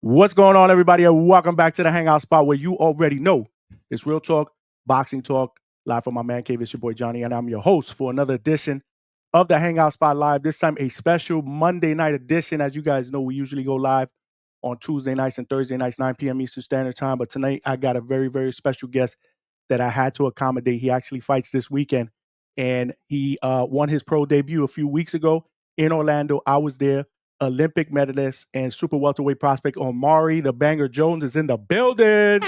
What's going on, everybody? And welcome back to the Hangout spot where you already know it's real talk, boxing talk, live from my man cave. It's your boy Johnny, and I'm your host for another edition of the Hangout Spot Live. This time, a special Monday night edition. As you guys know, we usually go live on Tuesday nights and Thursday nights, 9 p.m. Eastern Standard Time. But tonight, I got a very, very special guest that I had to accommodate. He actually fights this weekend, and he won his pro debut a few weeks ago in Orlando. I was there. Olympic medalist and super welterweight prospect Omari the Banger Jones is in the building.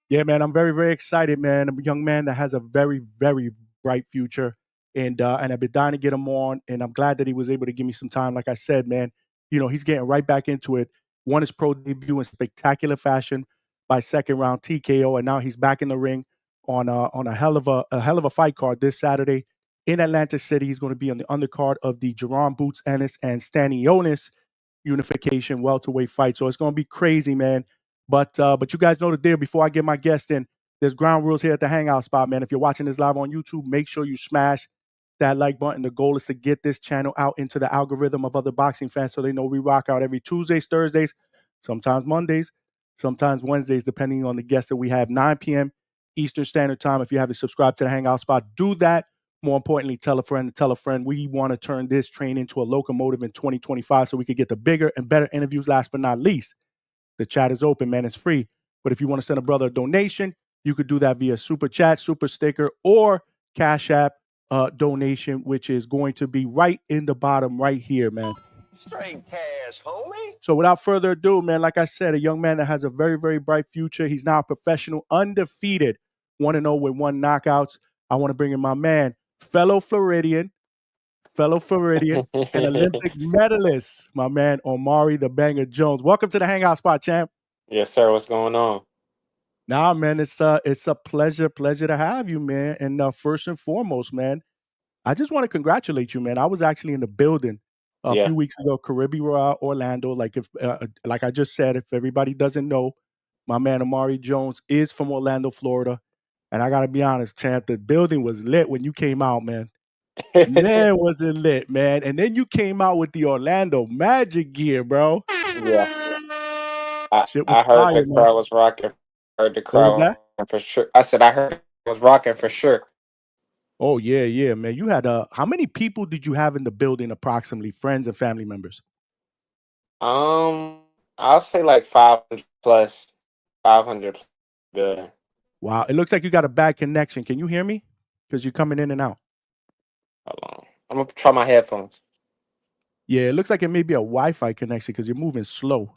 Yeah, man, I'm very, very excited, man. I'm a young man that has a very, very bright future, and I've been dying to get him on, and I'm glad that he was able to give me some time. Like I said, man, he's getting right back into it. Won his pro debut in spectacular fashion by second round TKO, and now he's back in the ring on a hell of a fight card this Saturday in Atlantic City. He's going to be on the undercard of the Jerome Boots Ennis and Stanionis unification welterweight fight. So it's going to be crazy, man. But you guys know the deal. Before I get my guest in, there's ground rules here at the Hangout spot, man. If you're watching this live on YouTube, make sure you smash that like button. The goal is to get this channel out into the algorithm of other boxing fans so they know we rock out every Tuesdays, Thursdays, sometimes Mondays, sometimes Wednesdays, depending on the guests that we have. 9 p.m. Eastern Standard Time. If you haven't subscribed to the Hangout spot, do that. More importantly, tell a friend to tell a friend. We want to turn this train into a locomotive in 2025 so we could get the bigger and better interviews. Last but not least, the chat is open, man. It's free. But if you want to send a brother a donation, you could do that via Super Chat, Super Sticker, or Cash App donation, which is going to be right in the bottom right here, man. Straight cash, homie. So without further ado, man, like I said, a young man that has a very, very bright future. He's now a professional, undefeated, 1-0 with 1 knockouts. I want to bring in my man, fellow Floridian, and Olympic medalist, my man Omari the Banger Jones. Welcome to the Hangout spot, champ. Yes, sir. What's going on? Nah, man, it's a pleasure to have you, man. And first and foremost, man, I just want to congratulate you, man. I was actually in the building a Yeah. few weeks ago, Caribbean Orlando. Like I just said, if everybody doesn't know, my man Omari Jones is from Orlando, Florida. And I gotta be honest, champ, the building was lit when you came out, man. Man, was it lit, man. And then you came out with the Orlando Magic gear, bro. Yeah. Shit was I heard fire, the man. crowd was rocking. Heard the What was crowd that? for sure. I said I heard it was rocking for sure. Oh, yeah, man. You had how many people did you have in the building approximately, friends and family members? I'll say like 500 plus, 500 plus building. Wow, it looks like you got a bad connection. Can you hear me? Because you're coming in and out. Hold on. I'm gonna try my headphones. Yeah, it looks like it may be a Wi-Fi connection because you're moving slow.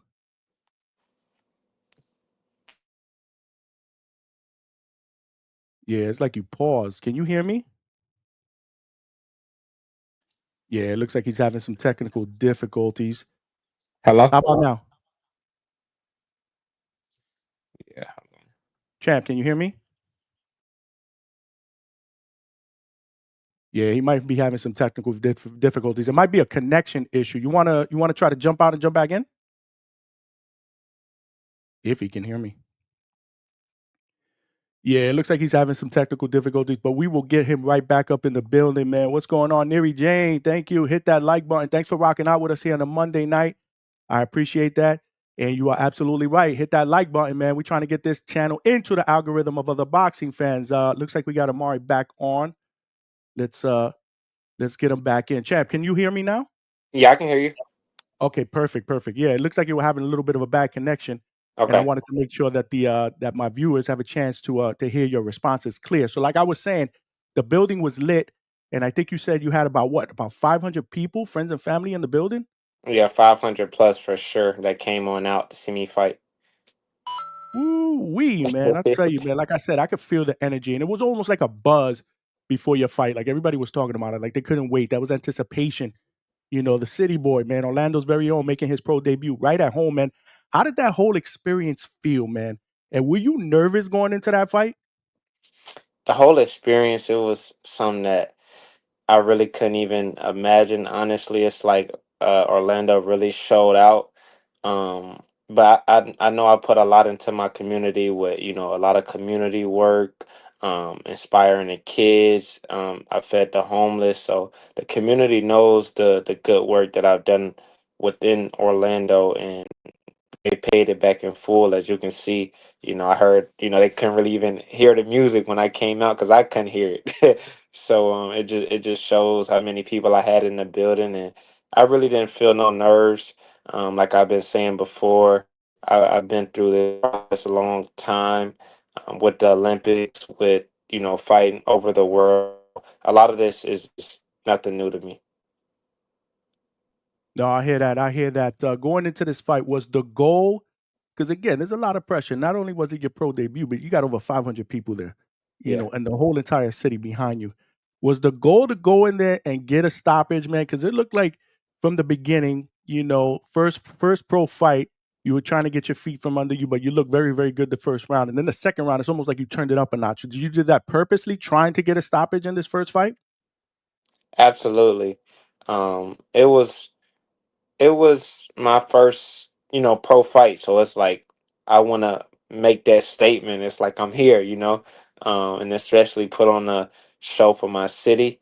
Yeah, it's like you paused. Can you hear me? Yeah, it looks like he's having some technical difficulties. Hello? How about now? Yeah. Champ, can you hear me? Yeah, he might be having some technical difficulties. It might be a connection issue. You wanna try to jump out and jump back in? If he can hear me. Yeah, it looks like he's having some technical difficulties, but we will get him right back up in the building, man. What's going on, Neri Jane? Thank you. Hit that like button. Thanks for rocking out with us here on a Monday night. I appreciate that. And you are absolutely right. Hit that like button, man. We're trying to get this channel into the algorithm of other boxing fans. Looks like we got Omari back on. Let's get him back in. Champ, can you hear me now? Yeah, I can hear you. Okay, perfect. Yeah, it looks like you were having a little bit of a bad connection. And I Okay. wanted to make sure that that my viewers have a chance to hear your responses clear. So, like I was saying, the building was lit, and I think you said you had about 500 people, friends and family in the building. Yeah, 500 plus for sure that came on out to see me fight. Woo-wee, man! I tell you, man. Like I said, I could feel the energy, and it was almost like a buzz before your fight. Like everybody was talking about it, like they couldn't wait. That was anticipation. The city boy, man, Orlando's very own, making his pro debut right at home, man. How did that whole experience feel, man? And were you nervous going into that fight? The whole experience, it was something that I really couldn't even imagine. Honestly, it's like Orlando really showed out. But I know I put a lot into my community with a lot of community work, inspiring the kids. I fed the homeless, so the community knows the good work that I've done within Orlando, and they paid it back in full. As you can see, I heard, they couldn't really even hear the music when I came out because I couldn't hear it. So it just shows how many people I had in the building, and I really didn't feel no nerves. Like I've been saying before, I've been through this process a long time, with the Olympics, with fighting over the world. A lot of this is nothing new to me. No, I hear that. I hear that. Going into this fight, was the goal? Because again, there's a lot of pressure. Not only was it your pro debut, but you got over 500 people there, Yeah. and the whole entire city behind you. Was the goal to go in there and get a stoppage, man? Because it looked like from the beginning, first pro fight, you were trying to get your feet from under you, but you looked very, very good the first round. And then the second round, it's almost like you turned it up a notch. Did you do that purposely, trying to get a stoppage in this first fight? Absolutely. It was my first, pro fight, so it's like I want to make that statement. It's like I'm here, and especially put on a show for my city,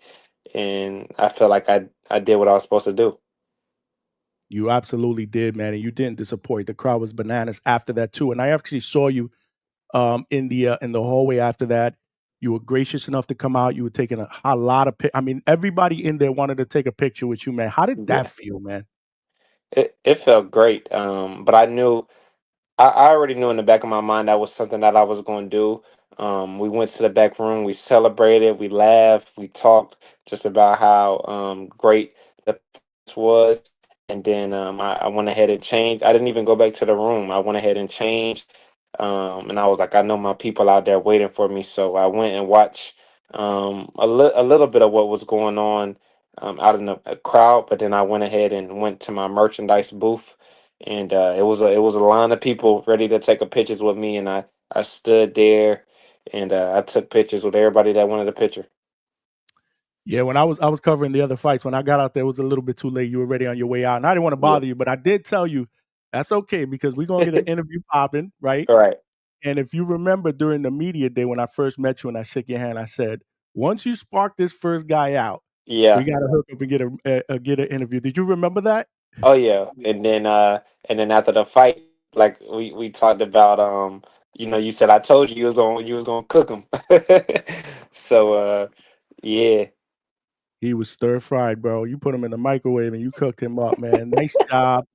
and I feel like I did what I was supposed to do. You absolutely did, man, and you didn't disappoint. The crowd was bananas after that too, and I actually saw you in the hallway after that. You were gracious enough to come out. You were taking a lot of I mean, everybody in there wanted to take a picture with you, man. How did that Yeah, feel, man? it felt great. But I already knew in the back of my mind that was something that I was going to do. We went to the back room, we celebrated, we laughed, we talked just about how great the place was. And then I went ahead and changed. I didn't even go back to the room. I went ahead and changed. And I was like, I know my people out there waiting for me. So I went and watched a little bit of what was going on out in the crowd. But then I went ahead and went to my merchandise booth, and it was a line of people ready to take a pictures with me, and I stood there, and I took pictures with everybody that wanted a picture. Yeah, when I was covering the other fights, when I got out there, it was a little bit too late. You were already on your way out, and I didn't want to Yeah. bother you, but I did tell you that's okay because we're gonna get an interview popping, right? All right. And if you remember during the media day when I first met you and I shook your hand, I said, once you spark this first guy out, we Yeah. got to hook up and get an interview. Did you remember that? Oh yeah. And then after the fight, like we talked about, you said I told you you was gonna cook them. So yeah. He was stir fried, bro. You put him in the microwave and you cooked him up, man. Nice job.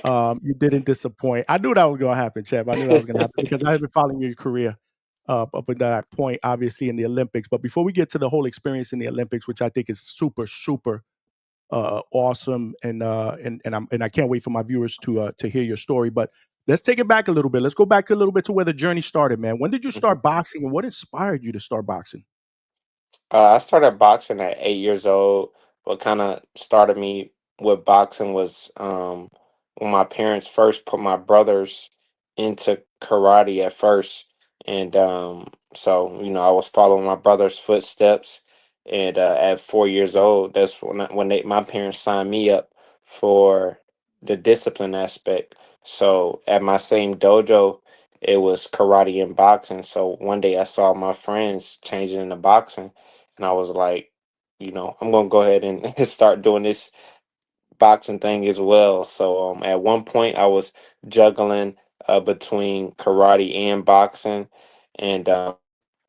You didn't disappoint. I knew that was gonna happen, Chef. I knew that was gonna happen because I had been following your career up until that point, obviously in the Olympics. But before we get to the whole experience in the Olympics, which I think is super, super awesome, and I can't wait for my viewers to hear your story. But let's take it back a little bit. Let's go back a little bit to where the journey started, man. When did you start boxing, and what inspired you to start boxing? I started boxing at 8 years old. What kind of started me with boxing was when my parents first put my brothers into karate at first, and so I was following my brother's footsteps. And at 4 years old, that's when my parents signed me up for the discipline aspect. So at my same dojo, it was karate and boxing. So one day I saw my friends changing into boxing, and I was like, I'm gonna go ahead and start doing this boxing thing as well. So at one point, I was juggling between karate and boxing, and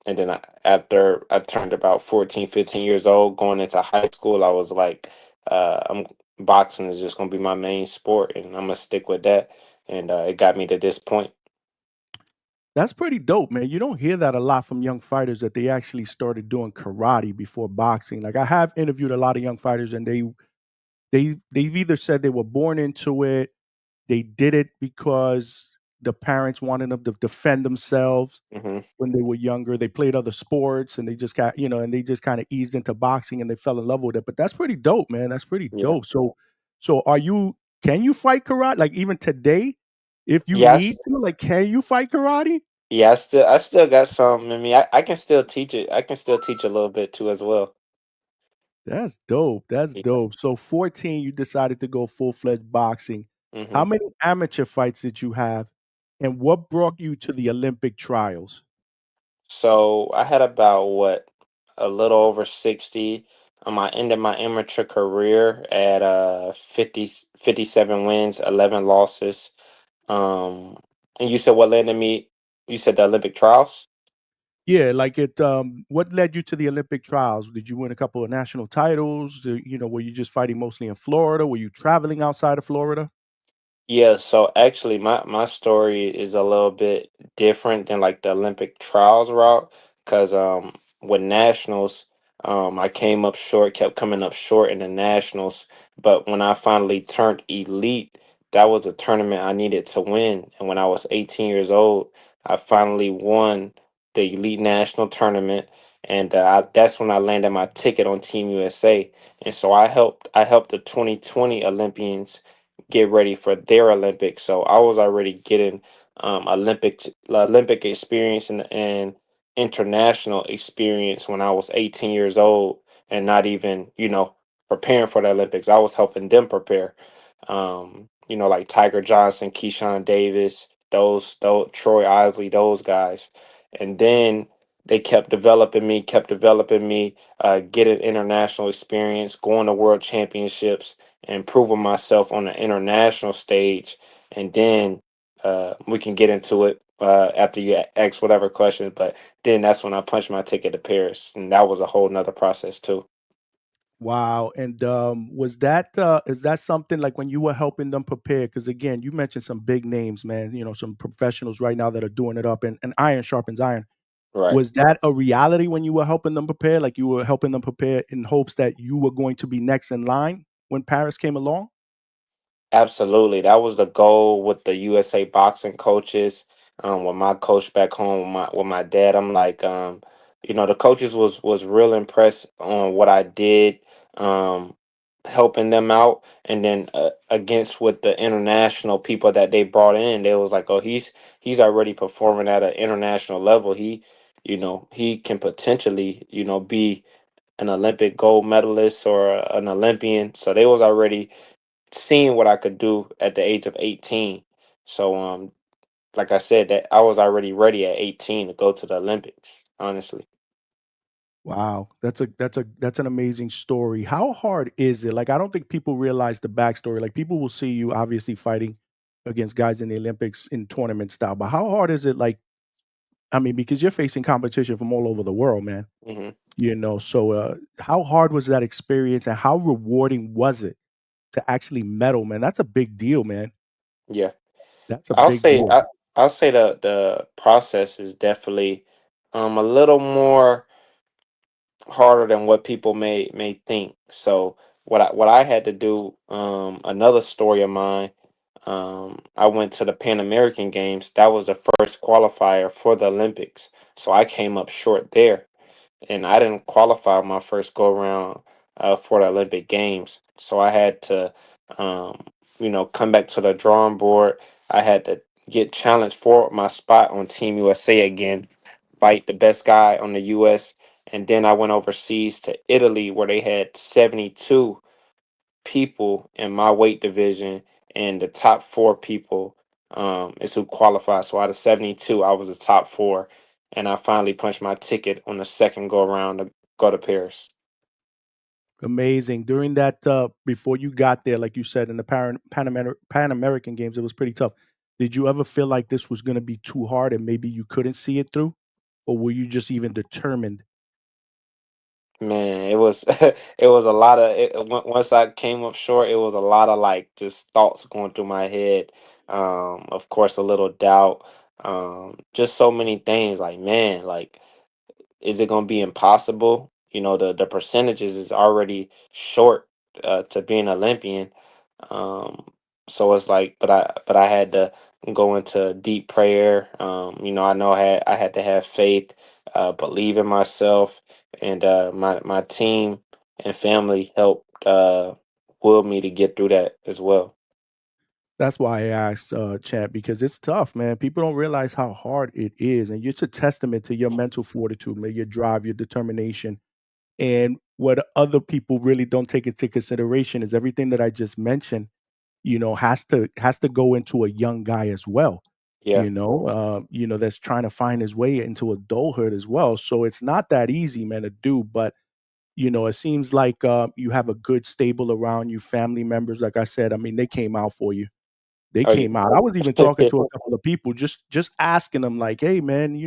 then after I turned about 14, 15 years old, going into high school, I was like, I'm boxing is just gonna be my main sport, and I'm gonna stick with that. And it got me to this point. That's pretty dope, man. You don't hear that a lot from young fighters that they actually started doing karate before boxing. Like I have interviewed a lot of young fighters, and they've either said they were born into it, they did it because the parents wanted them to defend themselves Hmm. when they were younger. They played other sports, and they just got and they just kind of eased into boxing, and they fell in love with it. But that's pretty dope, man. That's pretty Yeah. dope. So are you? Can you fight karate? Like even today, if you need Yes. to, like, can you fight karate? Yeah. I still got some. I mean, I can still teach it. I can still teach a little bit too as well. That's dope. That's Yeah. dope. So 14, you decided to go full-fledged boxing. How Hmm. many amateur fights did you have? And what brought you to the Olympic trials? So I had about, what, a little over 60. I ended my amateur career at 57 wins, 11 losses. And you said what landed me? You said the Olympic trials? Yeah, like what led you to the Olympic trials? Did you win a couple of national titles? Were you just fighting mostly in Florida? Were you traveling outside of Florida? Yeah, so actually my story is a little bit different than like the Olympic trials route because with nationals I came up short, kept coming up short in the nationals, but when I finally turned elite, that was the tournament I needed to win. And when I was 18 years old, I finally won the elite national tournament, and that's when I landed my ticket on Team USA. And so I helped the 2020 Olympians get ready for their Olympics. So I was already getting Olympic experience and international experience when I was 18 years old, and not even preparing for the Olympics. I was helping them prepare. Like Tiger Johnson, Keyshawn Davis, those Troy Isley, those guys, and then they kept developing me, getting international experience, going to world championships, and proving myself on the international stage. And then we can get into it after you ask whatever question. But then that's when I punched my ticket to Paris, and that was a whole nother process too. Wow. And was that is that something like when you were helping them prepare? Because again, you mentioned some big names, man. Some professionals right now that are doing it up, and iron sharpens iron. Right. Was that a reality when you were helping them prepare? Like you were helping them prepare in hopes that you were going to be next in line when Paris came along? Absolutely. That was the goal with the USA boxing coaches. With my coach back home with my dad, I'm like, the coaches was real impressed on what I did, um, helping them out, and then against with the international people that they brought in, they was like, oh, he's already performing at an international level. He can potentially, be an Olympic gold medalist or an Olympian. So they was already seeing what I could do at the age of 18. So like I said, that I was already ready at 18 to go to the Olympics, honestly. Wow, that's an amazing story. How hard is it? Like, I don't think people realize the backstory. Like, people will see you obviously fighting against guys in the Olympics in tournament style, but how hard is it? Like, I mean, because you're facing competition from all over the world, man. Hmm. So how hard was that experience, and how rewarding was it to actually medal, man? That's a big deal, man. Yeah. That's a I'll big say deal. I, I'll say the process is definitely a little more harder than what people may think. So what I had to do, another story of mine, I went to the Pan American Games. That was the first qualifier for the Olympics. So I came up short there, and I didn't qualify my first go around for the Olympic Games. So I had to, um, come back to the drawing board. I had to get challenged for my spot on Team USA again, fight the best guy on the US. And then I went overseas to Italy where they had 72 people in my weight division, and the top four people is who qualified. So out of 72, I was the top four, and I finally punched my ticket on the second go around to go to Paris. Amazing. During that, before you got there, like you said, in the Pan American Games, it was pretty tough. Did you ever feel like this was going to be too hard and maybe you couldn't see it through? Or were you just even determined? Man, it was it was a lot of once I came up short, it was a lot of like just thoughts going through my head. Of course, a little doubt. Just so many things. Like, man, like, is it going to be impossible? The percentages is already short to be an Olympian. Um, so it's like, but I had to go into deep prayer. I know I had to have faith, believe in myself, and my team and family helped will me to get through that as well. That's why I asked, Champ, because it's tough, man. People don't realize how hard it is. And it's a testament to your mental fortitude, man, your drive, your determination. And what other people really don't take into consideration is everything that I just mentioned, has to go into a young guy as well. Yeah. That's trying to find his way into adulthood as well. So it's not that easy, man, to do. But It seems like you have a good stable around you, family members. Like I said, I mean, they came out for you. They Oh, yeah. came out. I was even talking to a couple of people, just asking them, like, "Hey, man,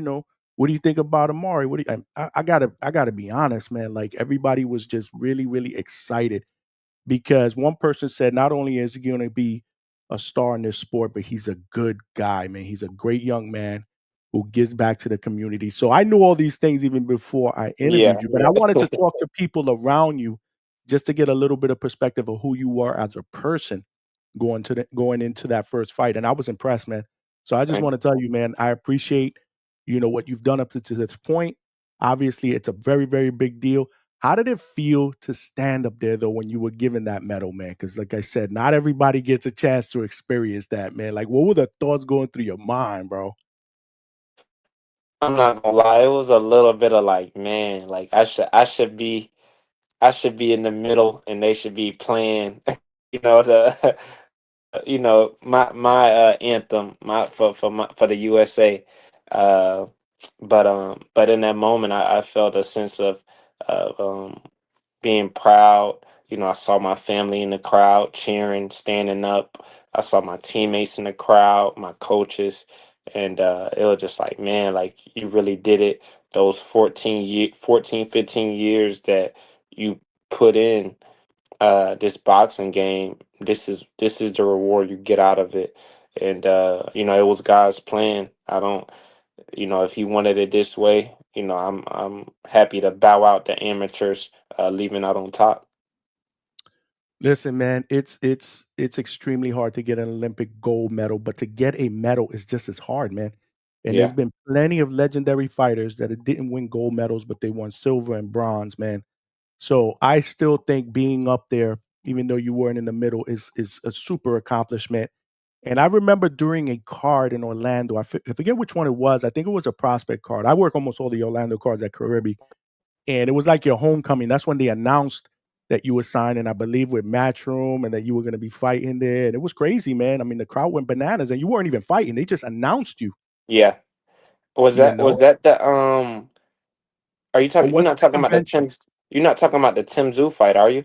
what do you think about Amari? What do you?" And I gotta be honest, man. Like everybody was just really, really excited because one person said not only is he going to be a star in this sport, but he's a good guy, man. He's a great young man who gives back to the community. So I knew all these things even before I Yeah, interviewed you, but I yeah. wanted to talk to people around you just to get a little bit of perspective of who you are as a person going into that first fight. And I was impressed, man. So I just Thank want to tell you, man, I appreciate what you've done up to this point. Obviously, it's a very, very big deal. How did it feel to stand up there though when you were given that medal, man? Because like I said, not everybody gets a chance to experience that, man. Like, what were the thoughts going through your mind, bro? I'm not gonna lie, it was a little bit of like, man, like I should be in the middle and they should be playing, the my anthem, my for the USA. Uh but in that moment I felt a sense of being proud. I saw my family in the crowd cheering, standing up. I saw my teammates in the crowd, my coaches, and it was just like, man, like you really did it. Those 15 years that you put in this boxing game, this is the reward you get out of it. And it was God's plan. I don't, if he wanted it this way, I'm happy to bow out the amateurs, leaving out on top. Listen, man, it's extremely hard to get an Olympic gold medal, but to get a medal is just as hard, man. And there's Yeah. been plenty of legendary fighters that didn't win gold medals, but they won silver and bronze, man. So I still think being up there, even though you weren't in the middle, is a super accomplishment. And I remember during a card in Orlando, I forget which one it was. I think it was a prospect card. I work almost all the Orlando cards at Caribbean, and it was like your homecoming. That's when they announced that you were signing, I believe, with Matchroom, and that you were going to be fighting there. And it was crazy, man. I mean, the crowd went bananas, and you weren't even fighting; they just announced you. Yeah. Was You that know, was that the are you or talking you're was it not the talking about the convention? Tim you're not talking about the Tim Zoo fight, are you?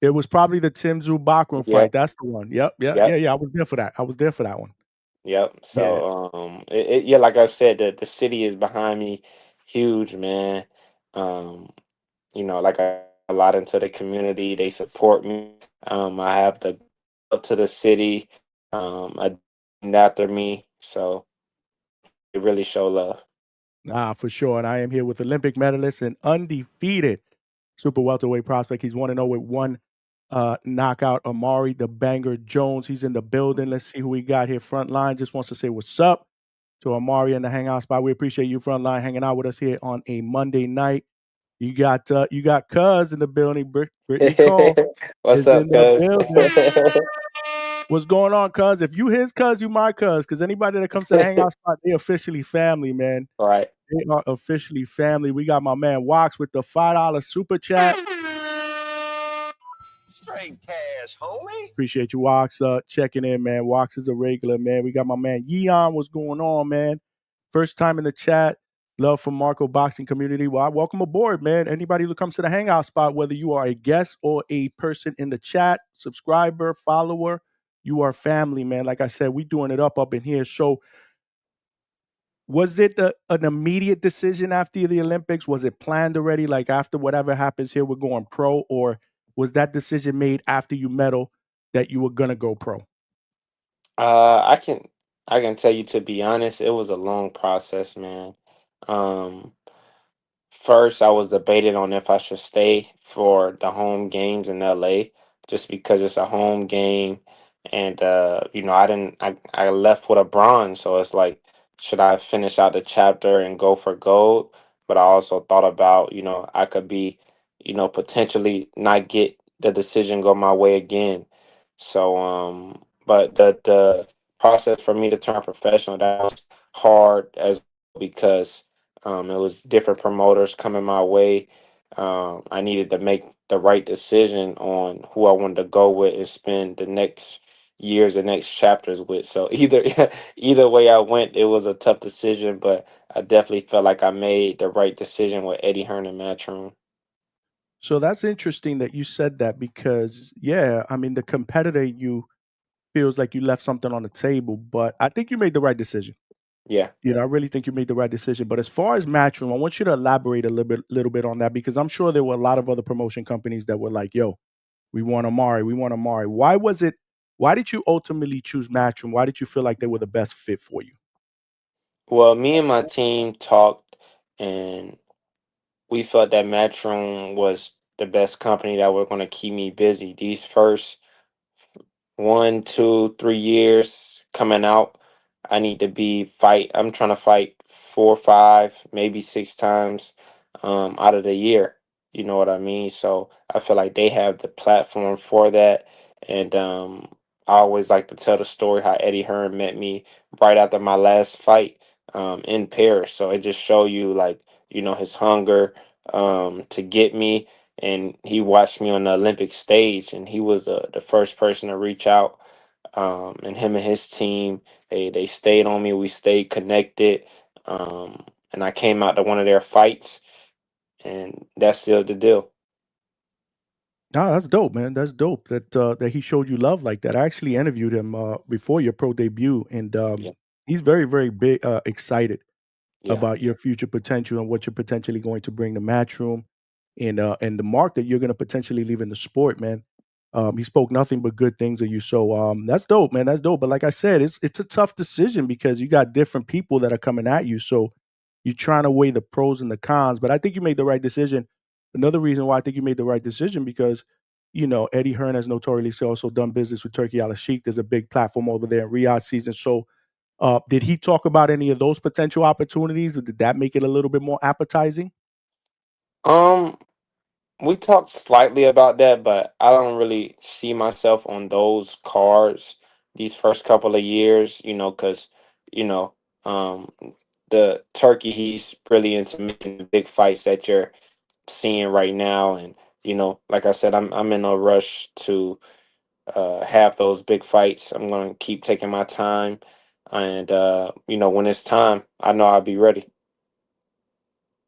It was probably the Tim Tszyu Bachman Yep. fight. That's the one. Yep, yeah, yeah, Yep. yeah. I was there for that. I was there for that one. Yep. Yeah. So yeah, like I said, the city is behind me, huge, man. Um, like a lot into the community. They support me. I have the up to the city, after me. So it really show love. Nah, for sure. And I am here with Olympic medalist and undefeated super welterweight prospect. He's 1-0 with one knockout. Omari the Banger Jones. He's in the building. Let's see who we got here. Frontline just wants to say what's up to Omari in the hangout spot. We appreciate you, Frontline, hanging out with us here on a Monday night. You got Cuz in the building. Brittany Cole What's is in up, the cuz? building. What's going on, Cuz? If you his Cuz, you my Cuz. Because anybody that comes to the hangout spot, they officially family, man. All right. They are officially family. We got my man Wox with the $5 super chat. Straight cash, homie. Appreciate you, Wox, checking in, man. Wox is a regular, man. We got my man Yeon. What's going on, man? First time in the chat. Love from Marco Boxing Community. Well, welcome aboard, man. Anybody who comes to the Hangout spot, whether you are a guest or a person in the chat, subscriber, follower, you are family, man. Like I said, we doing it up in here. So was it an immediate decision after the Olympics? Was it planned already? Like after whatever happens here, we're going pro, or was that decision made after you medal that you were gonna go pro? Uh, I can I can tell you, to be honest, it was a long process, man. Um, First, I was debating on if I should stay for the home games in LA, just because it's a home game, and I left with a bronze, so it's like, should I finish out the chapter and go for gold? But I also thought about, I could be, potentially not get the decision go my way again. So but the process for me to turn professional, that was hard as because it was different promoters coming my way. I needed to make the right decision on who I wanted to go with and spend the next years and next chapters with. So either either way I went, it was a tough decision, but I definitely felt like I made the right decision with Eddie Hearn and Matchroom. So that's interesting that you said that because, yeah, I mean, the competitor in you feels like you left something on the table, but I think you made the right decision. Yeah. You know, I really think you made the right decision. But as far as Matchroom, I want you to elaborate a little bit on that because I'm sure there were a lot of other promotion companies that were like, "Yo, we want Omari, we want Omari." Why was it? Why did you ultimately choose Matchroom? Why did you feel like they were the best fit for you? Well, me and my team talked, and we felt that Matchroom was the best company that were going to keep me busy. These first 1, 2, 3 years coming out, I need to be fight. I'm trying to fight 4, 5, maybe 6 times out of the year. You know what I mean? So I feel like they have the platform for that. And I always like to tell the story how Eddie Hearn met me right after my last fight in Paris. So it just show you like, his hunger to get me, and he watched me on the Olympic stage, and he was the first person to reach out. And him and his team, they stayed on me. We stayed connected, and I came out to one of their fights, and that's still the deal. Ah, that's dope, man. That's dope that he showed you love like that. I actually interviewed him before your pro debut, and Yeah, he's very, very big excited yeah, about your future potential and what you're potentially going to bring to Matchroom and the mark that you're going to potentially leave in the sport, man. He spoke nothing but good things of you. So that's dope, man. That's dope. But like I said, it's a tough decision because you got different people that are coming at you. So you're trying to weigh the pros and the cons. But I think you made the right decision. Another reason why I think you made the right decision because Eddie Hearn has notoriously also done business with Turkey Al Sheikh. There's a big platform over there in Riyadh season. So did he talk about any of those potential opportunities, or did that make it a little bit more appetizing? um, we talked slightly about that, but I don't really see myself on those cards these first couple of years. Because you know, um, the Turkey, he's really into making the big fights that you're seeing right now, and like I said, I'm in a rush to have those big fights. I'm going to keep taking my time, and when it's time, I know I'll be ready.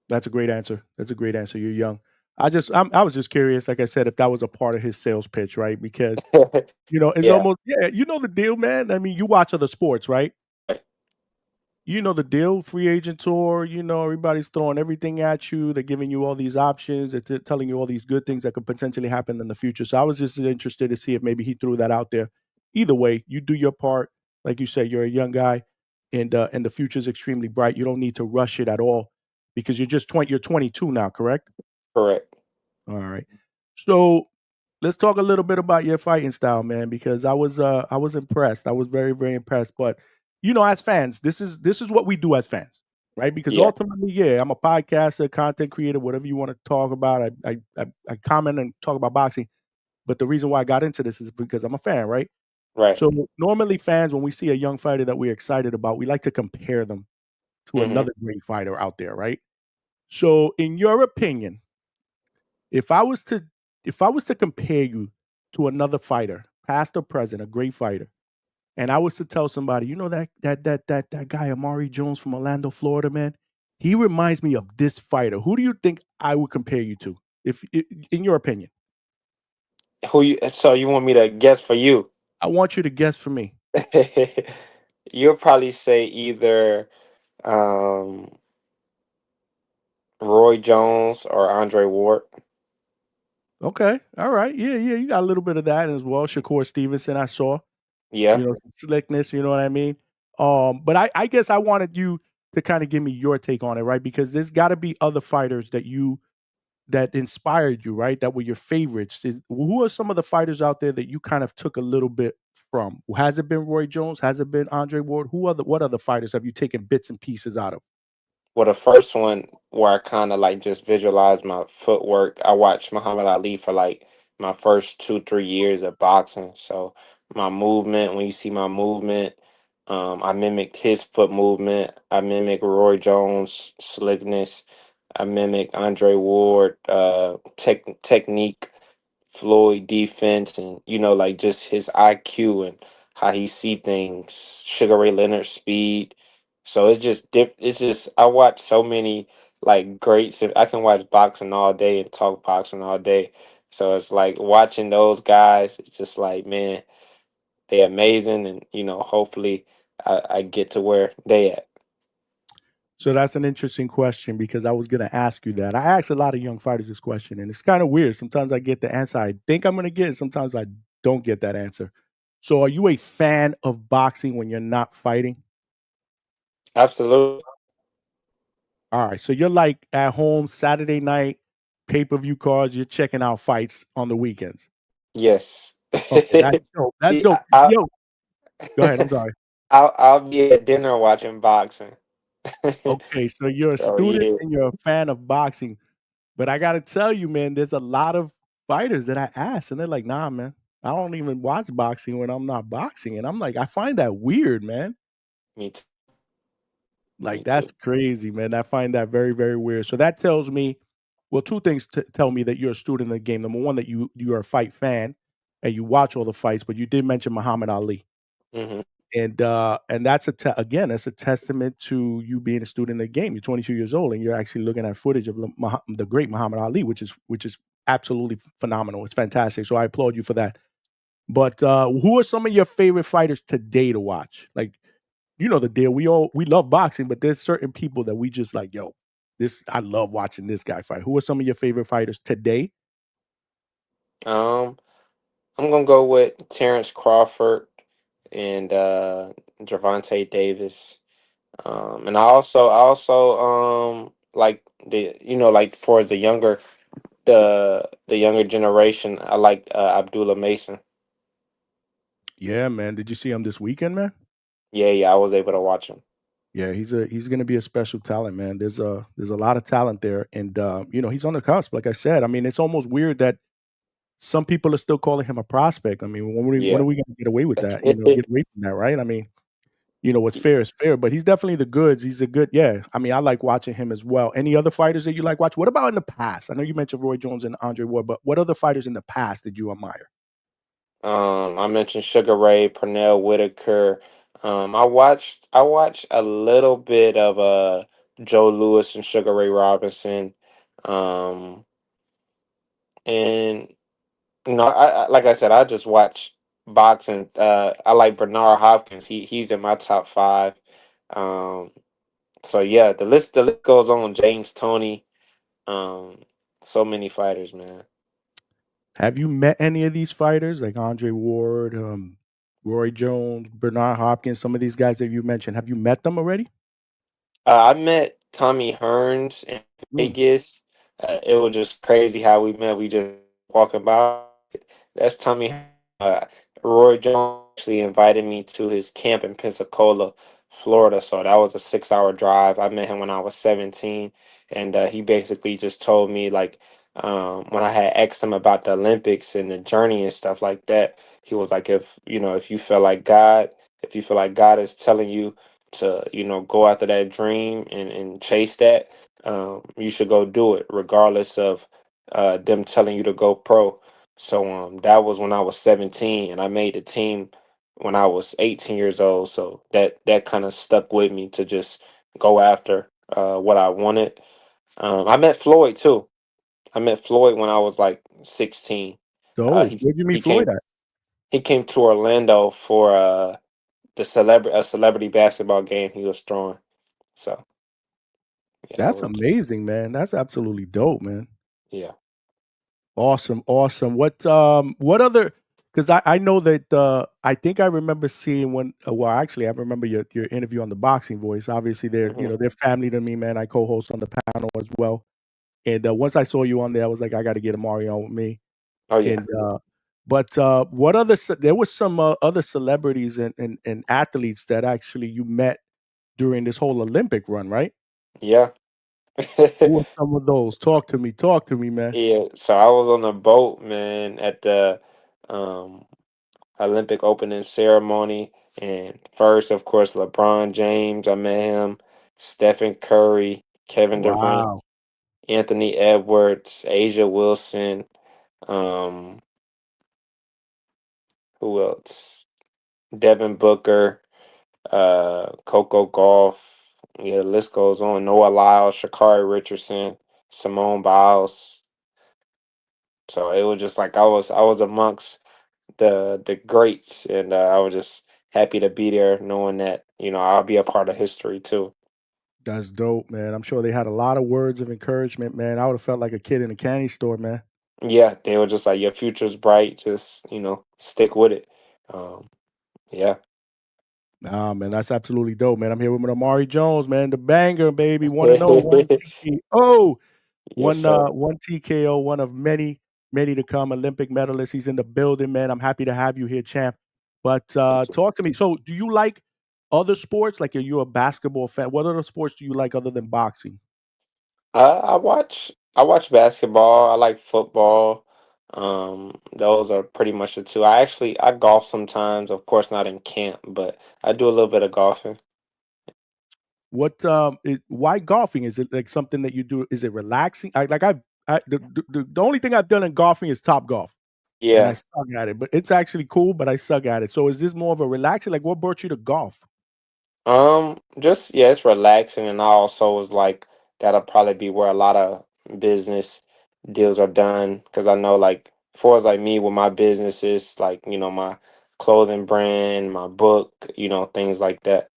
That's a great answer. That's a great answer. You're young. I was just curious, like I said, if that was a part of his sales pitch, right? Because it's Yeah, almost yeah, you know the deal, man. I mean, you watch other sports, right? You know the deal, free agent tour, everybody's throwing everything at you. They're giving you all these options. They're telling you all these good things that could potentially happen in the future. So I was just interested to see if maybe he threw that out there. Either way, you do your part. Like you said, you're a young guy, and the future is extremely bright. You don't need to rush it at all because you're just 20. You're 22 now, correct? correct. All right. So let's talk a little bit about your fighting style, man, because I was impressed. I was very, very impressed. But as fans, this is what we do as fans, right? Because Yeah, ultimately, yeah, I'm a podcaster, content creator, whatever you want to talk about. I comment and talk about boxing. But the reason why I got into this is because I'm a fan, right? right. So normally fans, when we see a young fighter that we're excited about, we like to compare them to Hmm. another great fighter out there, right? So in your opinion, if I was to if I was to compare you to another fighter, past or present, a great fighter, and I was to tell somebody, that guy Amari Jones from Orlando, Florida, man, he reminds me of this fighter. Who do you think I would compare you to, in your opinion? Who you? So you want me to guess for you? I want you to guess for me. You'll probably say either um, Roy Jones or Andre Ward. Okay, all right, yeah, yeah, you got a little bit of that as well. Shakur Stevenson, I saw, Yeah. some slickness. You know what I mean? But I guess I wanted you to kind of give me your take on it, right? Because there's got to be other fighters that inspired you, right? That were your favorites. Who are some of the fighters out there that you kind of took a little bit from? Has it been Roy Jones? Has it been Andre Ward? What other fighters have you taken bits and pieces out of? Well, the first one where I kind of like just visualized my footwork, I watched Muhammad Ali for like my first 2, 3 years of boxing. So my movement, when you see my movement, I mimicked his foot movement. I mimicked Roy Jones' slickness. I mimicked Andre Ward technique, Floyd defense, and like just his IQ and how he see things. Sugar Ray Leonard speed. So it's just I watch so many like greats. I can watch boxing all day and talk boxing all day. So it's like watching those guys. It's just like, man, they're amazing, and hopefully, I get to where they at. So that's an interesting question because I was going to ask you that. I ask a lot of young fighters this question, and it's kind of weird. Sometimes I get the answer I think I'm going to get, and sometimes I don't get that answer. So, are you a fan of boxing when you're not fighting? Absolutely, All right. So, you're like at home Saturday night, pay per view cards, you're checking out fights on the weekends. yes. Okay. That's dope. That's See, dope. Yo, go ahead. I'm sorry. I'll be at dinner watching boxing. Okay. So, you're a So student yeah, and you're a fan of boxing. But I gotta tell you, man, there's a lot of fighters that I ask, and they're like, "Nah, man, I don't even watch boxing when I'm not boxing." And I'm like, I find that weird, man. me too. Like, Me that's too. crazy, man. I find that very, very weird. So that tells me, well, two things tell me that you're a student of the game. Number one, that you're a fight fan and you watch all the fights. But you did mention Muhammad Ali, Hmm. and that's again, that's a testament to you being a student of the game. You're 22 years old, and you're actually looking at footage of the great Muhammad Ali, which is absolutely phenomenal. It's fantastic. So I applaud you for that. But who are some of your favorite fighters today to watch? Like, you know the deal. We love boxing, but there's certain people that we just like, yo, this I love watching this guy fight. Who are some of your favorite fighters today? Um, I'm gonna go with Terrence Crawford and Gervonta Davis. And I also like like for the younger generation, I like Abdullah Mason. Yeah, man. Did you see him this weekend, man? Yeah, yeah, I was able to watch him. Yeah, he's gonna be a special talent, man. There's a lot of talent there, and he's on the cusp. Like I said, I mean, it's almost weird that some people are still calling him a prospect. I mean, when Yeah. are we gonna get away with that? Get away from that, right? I mean, what's fair is fair, but he's definitely the goods. He's a good, yeah. I mean, I like watching him as well. Any other fighters that you like watch? What about in the past? I know you mentioned Roy Jones and Andre Ward, but what other fighters in the past did you admire? I mentioned Sugar Ray, Pernell Whitaker. I watched a little bit of Joe Lewis and Sugar Ray Robinson. Um, and like I said, I just watch boxing. I like Bernard Hopkins. He's in my top five. Um, so yeah, the list goes on. James Tony. Um, so many fighters, man. Have you met any of these fighters like Andre Ward, Roy Jones, Bernard Hopkins, some of these guys that you mentioned? Have you met them already? I met Tommy Hearns in Mm. Vegas. It was just crazy how we met. We just walking by. That's Tommy. Uh, Roy Jones actually invited me to his camp in Pensacola, Florida. So that was a 6 hour drive. I met him when I was 17, and he basically just told me like when I had asked him about the Olympics and the journey and stuff like that. He was like, if you feel like if you feel like God is telling you to go after that dream and chase that, you should go do it regardless of them telling you to go pro. So that was when I was 17, and I made the team when I was 18 years old. So that kind of stuck with me to just go after what I wanted. I met Floyd too. I met Floyd when I was like 16. So, He where'd you he meet Floyd came at? he came to Orlando for a celebrity basketball game he was throwing. So yeah, that That's was amazing, man. That's absolutely dope, man. yeah. Awesome, awesome. What other? Because I know that I think I remember seeing when. Well, actually, I remember your interview on the Boxing Voice. Obviously, they're Hmm. they're family to me, man. I co-host on the panel as well. And once I saw you on there, I was like, I got to get Omari on with me. Oh yeah, And but what other? There was some other celebrities and athletes that actually you met during this whole Olympic run, right? yeah. Who are some of those? Talk to me, man. Yeah, so I was on a boat, man, at the um Olympic opening ceremony, and first, of course, LeBron James. I met him. Stephen Curry, Kevin Durant, Wow. Anthony Edwards, Asia Wilson. Um, who else? Devin Booker, Coco Golf. Yeah, the list goes on. Noah Lyles, Shakari Richardson, Simone Biles. So it was just like I was amongst the greats, and I was just happy to be there, knowing that I'll be a part of history too. That's dope, man. I'm sure they had a lot of words of encouragement, man. I would have felt like a kid in a candy store, man. Yeah, they were just like, your future's bright. Just stick with it. Um, yeah. Nah, man, that's absolutely dope, man. I'm here with Omari Jones, man, the banger, baby. 1-0, one TKO, Yes, sir. one TKO, one of many, many to come. Olympic medalist. He's in the building, man. I'm happy to have you here, champ. But Thank you. talk to me. So, do you like other sports? Like, are you a basketball fan? What other sports do you like other than boxing? I watch basketball. I like football. Those are pretty much the two. I golf sometimes. Of course, not in camp, but I do a little bit of golfing. Why golfing? Is it like something that you do? Is it relaxing? The only thing I've done in golfing is Top Golf, and I Yeah. suck at it. But it's actually cool, but I suck at it. So is this more of a relaxing? Like, what brought you to golf? Just yeah, it's relaxing, and I also was like, that'll probably be where a lot of business deals are done, because I know, like, for as like me with my businesses, like my clothing brand, my book, things like that.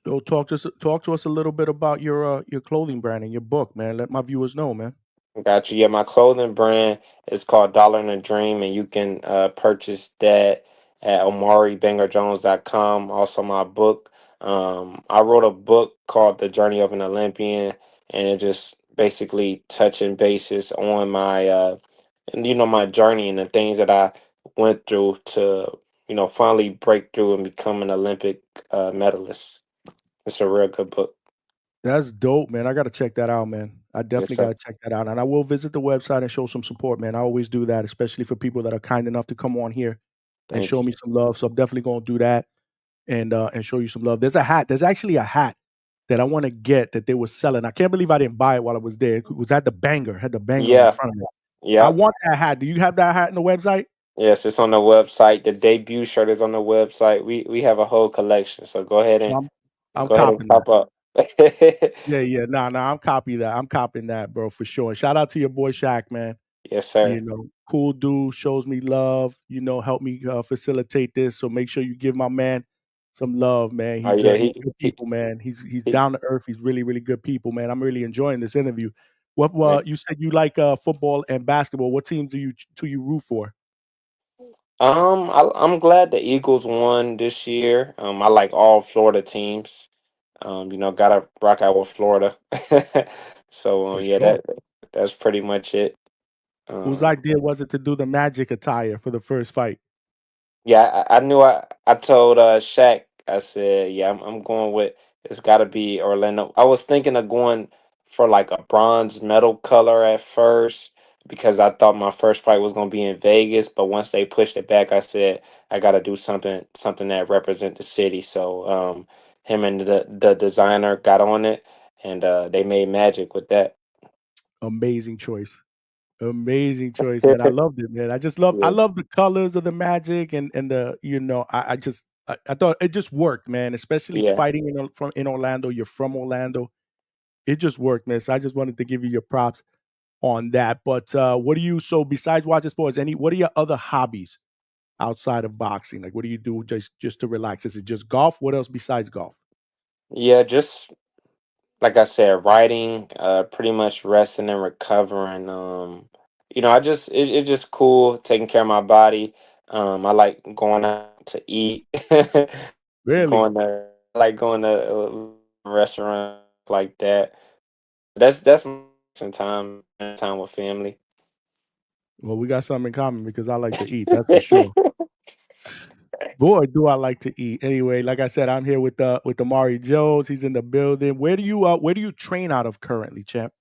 So talk to us a little bit about your clothing brand and your book, man. Let my viewers know, man. Got you. Yeah, my clothing brand is called Dollar and a Dream, and you can purchase that at omaribangerjones.com. Also, my book. I wrote a book called The Journey of an Olympian, and it just basically touching bases on my journey and the things that I went through to, finally break through and become an Olympic medalist. It's a real good book. That's dope, man. I gotta check that out, man. I Yes, definitely sir. gotta check that out, and I will visit the website and show some support, man. I always do that, especially for people that are kind enough to come on here and Thank show you. me some love. So I'm definitely gonna do that and show you some love. There's a hat. There's actually a hat that I want to get that they were selling. I can't believe I didn't buy it while I was there. It was at the banger, had the banger on the Yeah. front of it. I Yep. want that hat. Do you have that hat in the website? Yes, it's on the website. The debut shirt is on the website. We have a whole collection. So go ahead So and I'm go ahead and copping that. pop up. Yeah, yeah. Nah, I'm copy that. I'm copying that, bro, for sure. And shout out to your boy Shaq, man. Yes, sir. Cool dude, shows me love, help me facilitate this. So make sure you give my man some love, man. Oh He's yeah, he's good people, man. He's he down to earth. He's really, really good people, man. I'm really enjoying this interview. What thank- you said you like football and basketball. What teams do you root for? I'm glad the Eagles won this year. I like all Florida teams. Gotta rock out with Florida. So For yeah, sure. that's pretty much it. Whose Um, idea was it to do the magic attire for the first fight? Yeah, I knew I told Shaq, I said, yeah, I'm going with, it's gotta be Orlando. I was thinking of going for like a bronze medal color at first, because I thought my first fight was gonna be in Vegas, but once they pushed it back, I said I gotta do something that represent the city. So him and the designer got on it, and they made magic with that. Amazing choice. Amazing choice, man. I loved it, man. I Yeah. love the colors of the magic and the I thought it just worked, man. Especially Yeah. fighting in Orlando. You're from Orlando. It just worked, man. So I just wanted to give you your props on that. But what do you so besides watching sports? What are your other hobbies outside of boxing? Like, what do you do just to relax? Is it just golf? What else besides golf? Yeah, just like I said, writing, pretty much resting and recovering. It's just cool taking care of my body. I like going out to eat, Really? I like going to restaurants like that. That's some time with family. Well, we got something in common because I like to eat. That's for sure. Boy, do I like to eat. Anyway, like I said, I'm here with Amari Jones. He's in the building. Where do you train out of currently, champ?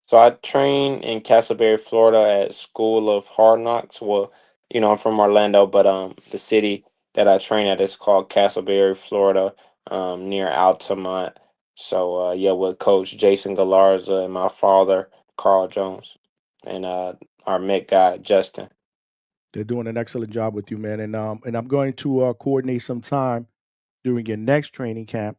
So I train in Castleberry, Florida at School of Hard Knocks. Well, I'm from Orlando, but the city that I train at is called Castleberry, Florida, near Altamont. So yeah, with Coach Jason Galarza and my father, Carl Jones, and our Met guy, Justin. They're doing an excellent job with you, man. And I'm going to coordinate some time during your next training camp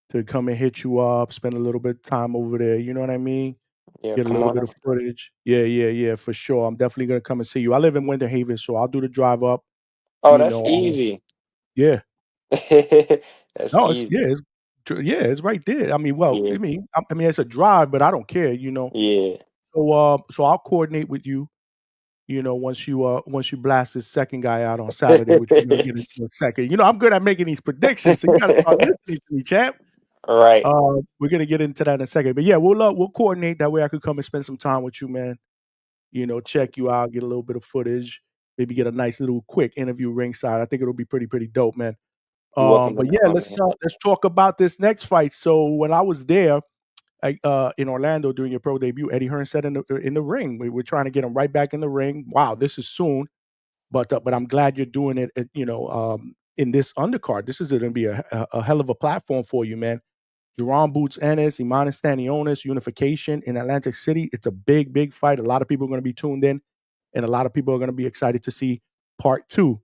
to come and hit you up, spend a little bit of time over there. You know what I mean? Yeah, Get a come little on bit of up. footage. Yeah, yeah, yeah, for sure. I'm definitely gonna come and see you. I live in Winter Haven, so I'll do the drive up. Oh, You that's know, easy. yeah. That's No, easy. it's right there. I mean, well, Yeah, I mean, it's a drive, but I don't care. yeah. So I'll coordinate with you. Once you blast this second guy out on Saturday, which we're gonna get into a second. I'm good at making these predictions, so you gotta start listening to me, champ. Right. We're gonna get into that in a second. But yeah, we'll coordinate that way I could come and spend some time with you, man. Check you out, get a little bit of footage, maybe get a nice little quick interview ringside. I think it'll be pretty dope, man. You're welcome to But yeah, come here. let's talk about this next fight. So when I was there, in Orlando doing your pro debut, Eddie Hearn said in the ring, we're trying to get him right back in the ring. Wow, this is soon, but I'm glad you're doing it. In this undercard, this is going to be a hell of a platform for you, man. Jerome Boots Ennis, Iman Stanionis, unification in Atlantic City. It's a big fight. A lot of people are going to be tuned in, and a lot of people are going to be excited to see part two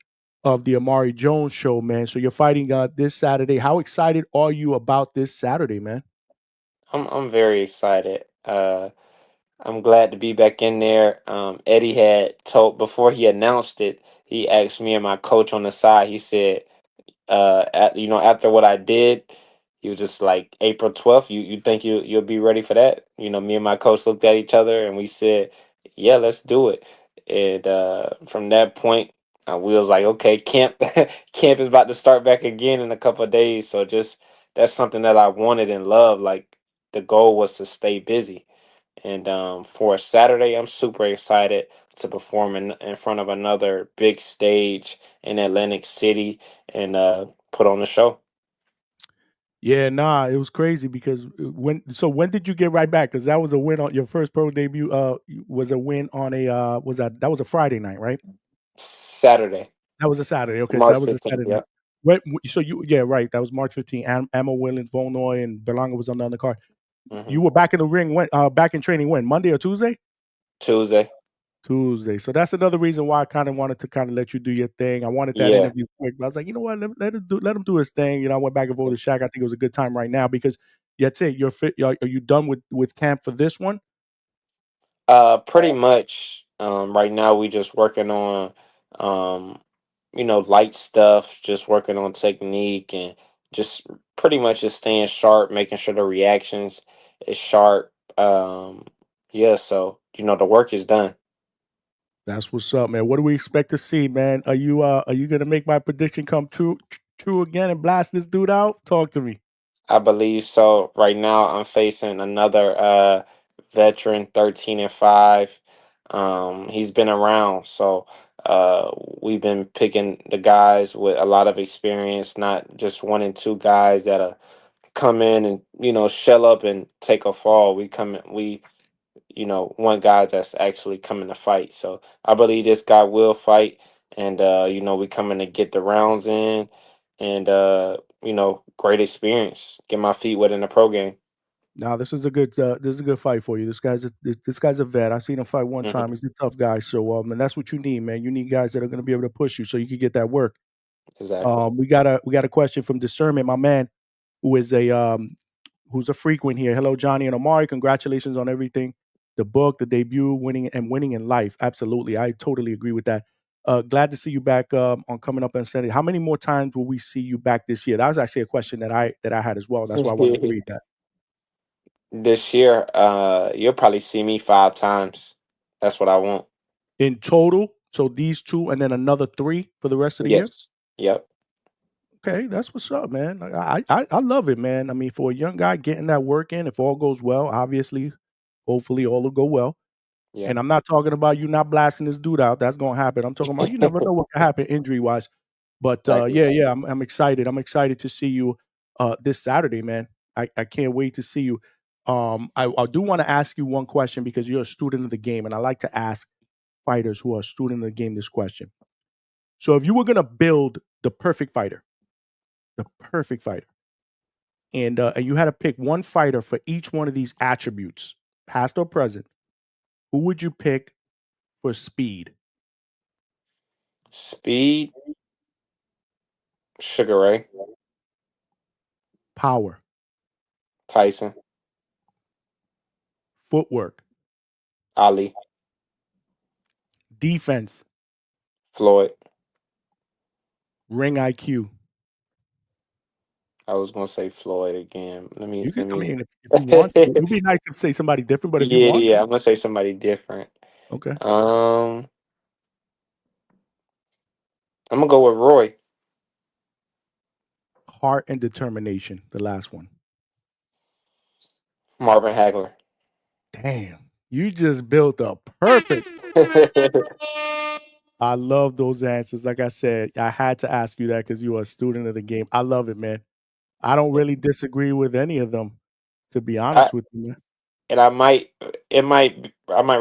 of the Omari Jones show, man. So you're fighting this Saturday. How excited are you about this Saturday, man? I'm very excited. I'm glad to be back in there. Eddie had told before he announced it. He asked me and my coach on the side. He said, after what I did, he was just like, April 12th. You think you'll be ready for that? Me and my coach looked at each other and we said, yeah, let's do it. And from that point, we was like, okay, camp camp is about to start back again in a couple of days. So just that's something that I wanted and loved. Like the goal was to stay busy. And for Saturday, I'm super excited to perform in front of another big stage in Atlantic City and put on the show. Yeah, nah, it was crazy because when did you get right back? Because that was a win on your first pro debut. Was a win on a that was a Friday night, right? Saturday, That was a Saturday. Okay, so March that was a 15th. Saturday night. Yep. So yeah, right. That was March 15th. Ammo Williams, Vonoy, and Berlanga was on the undercard. Hmm. You were back in the ring when back in training when? Monday or Tuesday? Tuesday. Tuesday. So that's another reason why I kind of wanted to kind of let you do your thing. I wanted that Yeah, interview quick, but I was like, you know what? Let him do his thing. I went back and forth with Shaq. I think it was a good time right now because that's it. You're fit. Are you done with camp for this one? pretty much. Right now, we just working on, um, light stuff, just working on technique and just pretty much just staying sharp, making sure the reactions is sharp. Yeah, so the work is done. That's what's up, man. What do we expect to see, man? Are you gonna make my prediction come true again and blast this dude out? Talk to me. I believe so. Right now, I'm facing another veteran, 13-5. He's been around, so we've been picking the guys with a lot of experience, not just one and two guys that come in and shell up and take a fall. We want guys that's actually coming to fight. So I believe this guy will fight, and we coming to get the rounds in, and great experience. Get my feet wet in the pro game. Now this is a good fight for you. This guy's a vet. I've seen him fight one Hmm. time. He's a tough guy. So and that's what you need, man. You need guys that are gonna be able to push you so you can get that work. Exactly. We got a question from Discernment, my man, who is who's a frequent here. Hello, Johnny and Omari. Congratulations on everything. The book, the debut, winning in life. Absolutely. I totally agree with that. Glad to see you back on coming up on Sunday. How many more times will we see you back this year? That was actually a question that I had as well. That's why I wanted to read that. This year, you'll probably see me 5 times. That's what I want. In total, so these two and then another three for the rest of the year? Yes. Yep. Okay, that's what's up, man. Like, I love it, man. I mean, for a young guy getting that work in, if all goes well, obviously, hopefully all will go well. Yeah. And I'm not talking about you not blasting this dude out. That's gonna happen. I'm talking about you never know what can happen injury wise. But Exactly. yeah, I'm excited. I'm excited to see you this Saturday, man. I can't wait to see you. I do want to ask you one question because you're a student of the game, and I like to ask fighters who are a student of the game this question. So if you were gonna build the perfect fighter, and you had to pick one fighter for each one of these attributes, past or present, who would you pick for speed, Speed, Sugar Ray. power? Tyson. Footwork, Ali. defense, Floyd. ring IQ. I was gonna say Floyd again. Let me You could, let I me mean, if you want to, it would be nice to say somebody different, but if you Yeah, want yeah, to, I'm gonna say somebody different. okay. Um I'm gonna go with Roy. Heart and determination, the last one. Marvin Hagler. Damn, you just built a perfect. I love those answers. Like I said, I had to ask you that because you are a student of the game. I love it, man. I don't really disagree with any of them, to be I honest with you, man. and I might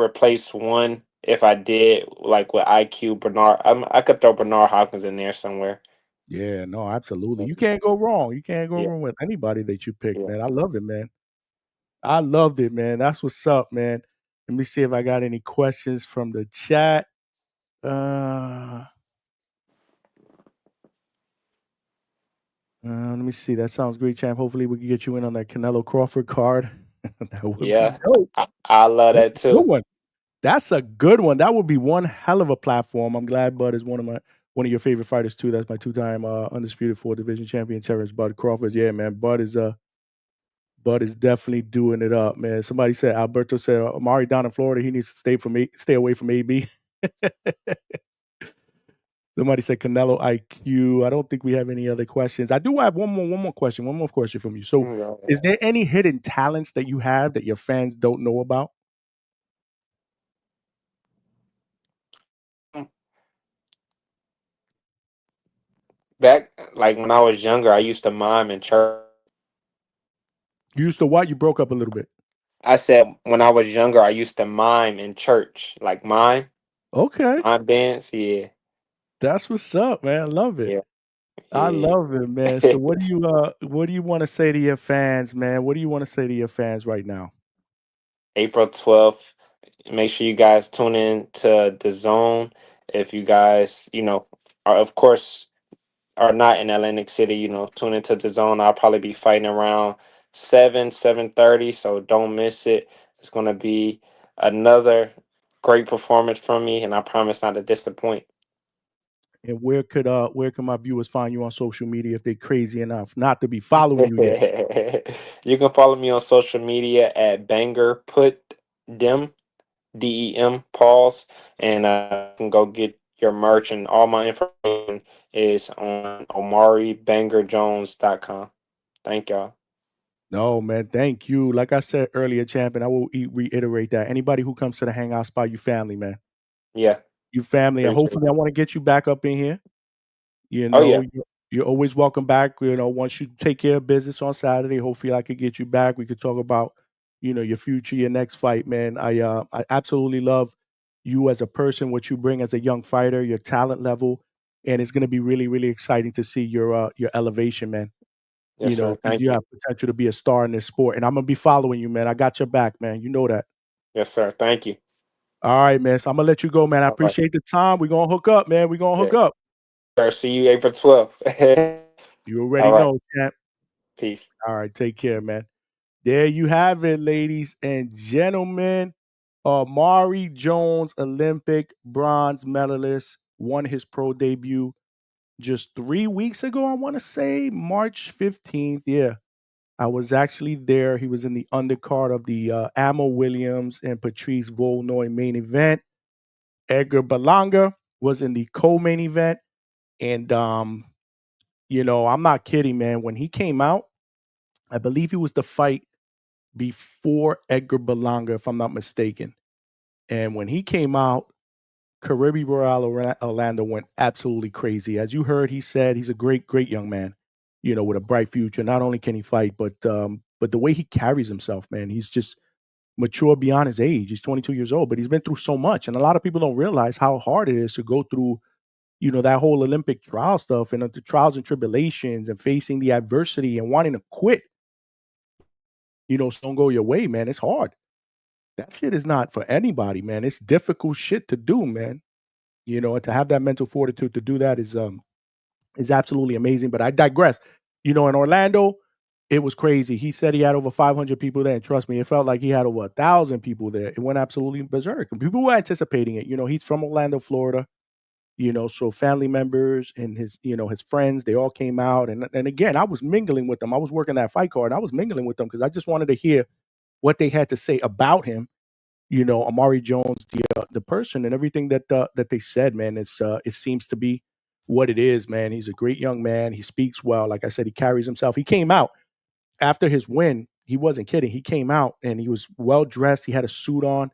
replace one if I did like with IQ Bernard. I could throw Bernard Hopkins in there somewhere. Yeah, no, absolutely. You can't go wrong. You can't go Yeah, wrong with anybody that you pick, yeah. man. I love it, man. I loved it, man. That's what's up, man. Let me see if I got any questions from the chat. Uh, let me see. That sounds great, champ. Hopefully, we can get you in on that Canelo Crawford card. That would be Yeah. dope. I love That's that a good too. one. That's a good one. That would be one hell of a platform. I'm glad Bud is one of your favorite fighters too. That's my two-time undisputed 4 division champion, Terrence Bud Crawford. Yeah, man. Bud is definitely doing it up, man. Somebody said Alberto said Omari down in Florida, he needs to stay away from AB. Somebody said Canelo IQ. I don't think we have any other questions. I do have one more question from you. So, is there any hidden talents that you have that your fans don't know about? Back like when I was younger, I used to mime in church. You used to what? You broke up a little bit. I said when I was younger, I used to mime in church, like Okay. mime dance. Yeah, That's what's up, man. I love it. yeah, I yeah. love it, man. So what do you want to say to your fans, man? What do you want to say to your fans right now? April 12th. Make sure you guys tune in to the Zone. If you guys, are of course are not in Atlantic City, tune into the Zone. I'll probably be fighting around 7:30. So don't miss it. It's gonna be another great performance from me, and I promise not to disappoint. And where can my viewers find you on social media if they're crazy enough not to be following you yet? You can follow me on social media at Banger Put Dem DEM pause, and you can go get your merch, and all my information is on OmariBangerJones.com. Thank y'all. No, man. Thank you. Like I said earlier, champion, I will reiterate that. Anybody who comes to the Hangout spot, you family, man. Yeah, You family. And appreciate hopefully I it. want to get you back up in here. You Oh know, yeah, you're always welcome back. Once you take care of business on Saturday, hopefully I could get you back. We could talk about, your future, your next fight, man. I absolutely love you as a person, what you bring as a young fighter, your talent level, and it's going to be really, really exciting to see your elevation, man. yes sir. Because Thank you you. have potential to be a star in this sport, and I'm gonna be following you, man. I got your back, man. You know that. Yes sir. Thank you. All right, man. So I'm gonna let you go, man. I All right. appreciate the time. We're gonna hook up, man. We're gonna hook Yeah. up. Sir, see you April 12th. You All already right. know, champ. Peace. All right, take care, man. There you have it, ladies and gentlemen. Mari Jones, Olympic bronze medalist, won his pro debut just 3 weeks ago. I want to say March 15th. Yeah, I was actually there. He was in the undercard of the Amo Williams and Patrice Volnoy main event. Edgar Berlanga was in the co-main event. And I'm not kidding, man. When he came out, I believe he was the fight before Edgar Berlanga, if I'm not mistaken. And when he came out, Caribe Royale Orlando went absolutely crazy. As you heard, he said he's a great, great young man, with a bright future. Not only can he fight, but the way he carries himself, man, he's just mature beyond his age. He's 22 years old, but he's been through so much. And a lot of people don't realize how hard it is to go through, that whole Olympic trial stuff and the trials and tribulations and facing the adversity and wanting to quit, so don't go your way, man. It's hard. That shit is not for anybody, man. It's difficult shit to do, man. And to have that mental fortitude to do that is absolutely amazing. But I digress. In Orlando, It was crazy. He said he had over 500 people there, and trust me, it felt like he had over 1,000 people there. It went absolutely berserk, and people were anticipating it. He's from Orlando, Florida. So family members and his friends, they all came out, and again, I was mingling with them. I was working that fight card, and I was mingling with them because I just wanted to hear what they had to say about him. Amari Jones, the person, and everything that they said, man. It seems to be what it is, man. He's a great young man. He speaks well. Like I said, he carries himself. He came out after his win. He wasn't kidding. He came out and he was well dressed. He had a suit on.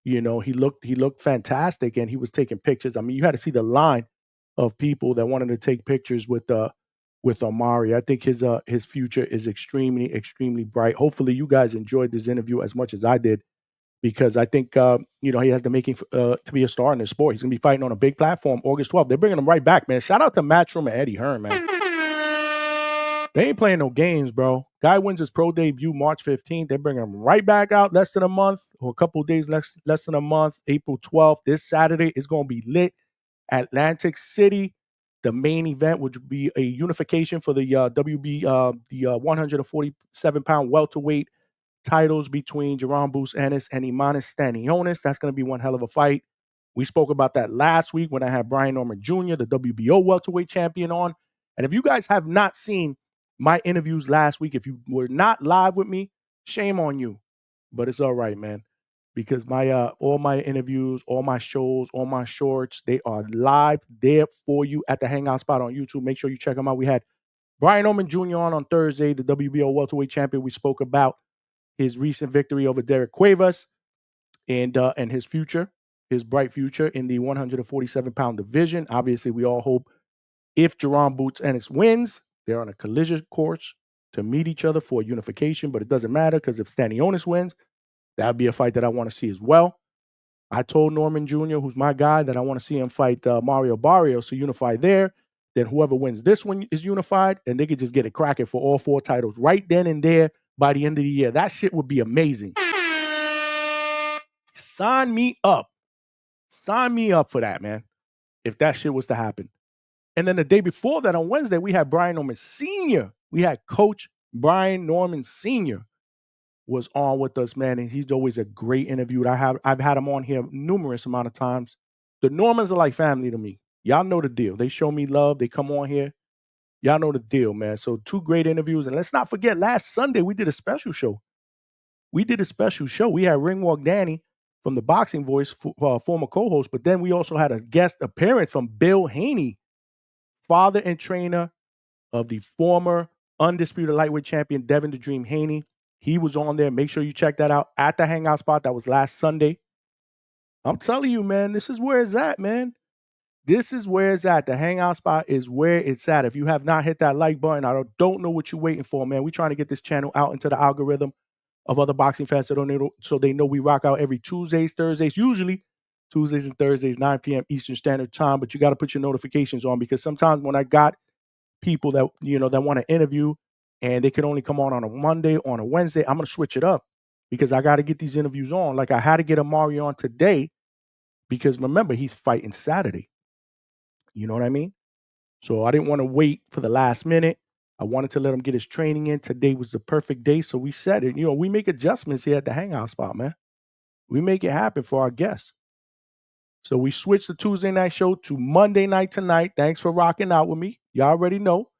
He looked fantastic, and he was taking pictures. I mean, you had to see the line of people that wanted to take pictures with Omari. I think his future is extremely, extremely bright. Hopefully, you guys enjoyed this interview as much as I did, because I think he has the making to be a star in this sport. He's gonna be fighting on a big platform August 12th. They're bringing him right back, man. Shout out to Matchroom and Eddie Hearn, man. They ain't playing no games, bro. Guy wins his pro debut March 15th. They bring him right back out less than a month, or a couple of days less than a month. April 12th, this Saturday, is going to be lit. Atlantic City. The main event would be a unification for the WB, the 147-pound welterweight titles between Jerome Bruce Ennis and Imanis Stanionis. That's going to be one hell of a fight. We spoke about that last week when I had Brian Norman Jr., the WBO welterweight champion, on. And if you guys have not seen my interviews last week, if you were not live with me, shame on you. But it's all right, man, because my all my interviews, all my shows, all my shorts, they are live there for you at the Hangout spot on YouTube. Make sure you check them out. We had Brian Norman Jr. on Thursday, the WBO welterweight champion. We spoke about his recent victory over Derek Cuevas and his future, his bright future in the 147-pound division. Obviously, we all hope if Jerome Boots Ennis wins, they're on a collision course to meet each other for unification, but it doesn't matter because if Stanionis wins, that would be a fight that I want to see as well. I told Norman Jr., who's my guy, that I want to see him fight Mario Barrios to unify there. Then whoever wins this one is unified, and they could just get it cracking for all 4 titles right then and there by the end of the year. That shit would be amazing. Sign me up. Sign me up for that, man, if that shit was to happen. And then the day before that, on Wednesday, we had Brian Norman Sr. We had Coach Brian Norman Sr. was on with us, man, and he's always a great interview. I've had him on here numerous amount of times. The Normans are like family to me. Y'all know the deal. They show me love. They come on here. Y'all know the deal, man. So 2 great interviews. And let's not forget, last Sunday, we did a special show. We had Ringwalk Danny from the Boxing Voice, former co-host, but then we also had a guest appearance from Bill Haney, father and trainer of the former undisputed lightweight champion, Devin the Dream Haney. He was on there. Make sure you check that out at the Hangout spot. That was last Sunday. I'm telling you, man, this is where it's at, man. This is where it's at. The Hangout spot is where it's at. If you have not hit that like button, I don't know what you're waiting for, man. We're trying to get this channel out into the algorithm of other boxing fans so they know we rock out every Tuesdays, Thursdays, usually Tuesdays and Thursdays, 9 p.m. Eastern Standard Time. But you got to put your notifications on, because sometimes when I got people that want to interview and they can only come on a Monday, on a Wednesday, I'm going to switch it up because I got to get these interviews on. Like I had to get Omari on today because remember, he's fighting Saturday. You know what I mean? So I didn't want to wait for the last minute. I wanted to let him get his training in. Today was the perfect day. So we said it. We make adjustments here at the Hangout spot, man. We make it happen for our guests. So we switched the Tuesday night show to Monday night tonight. Thanks for rocking out with me. Y'all already know.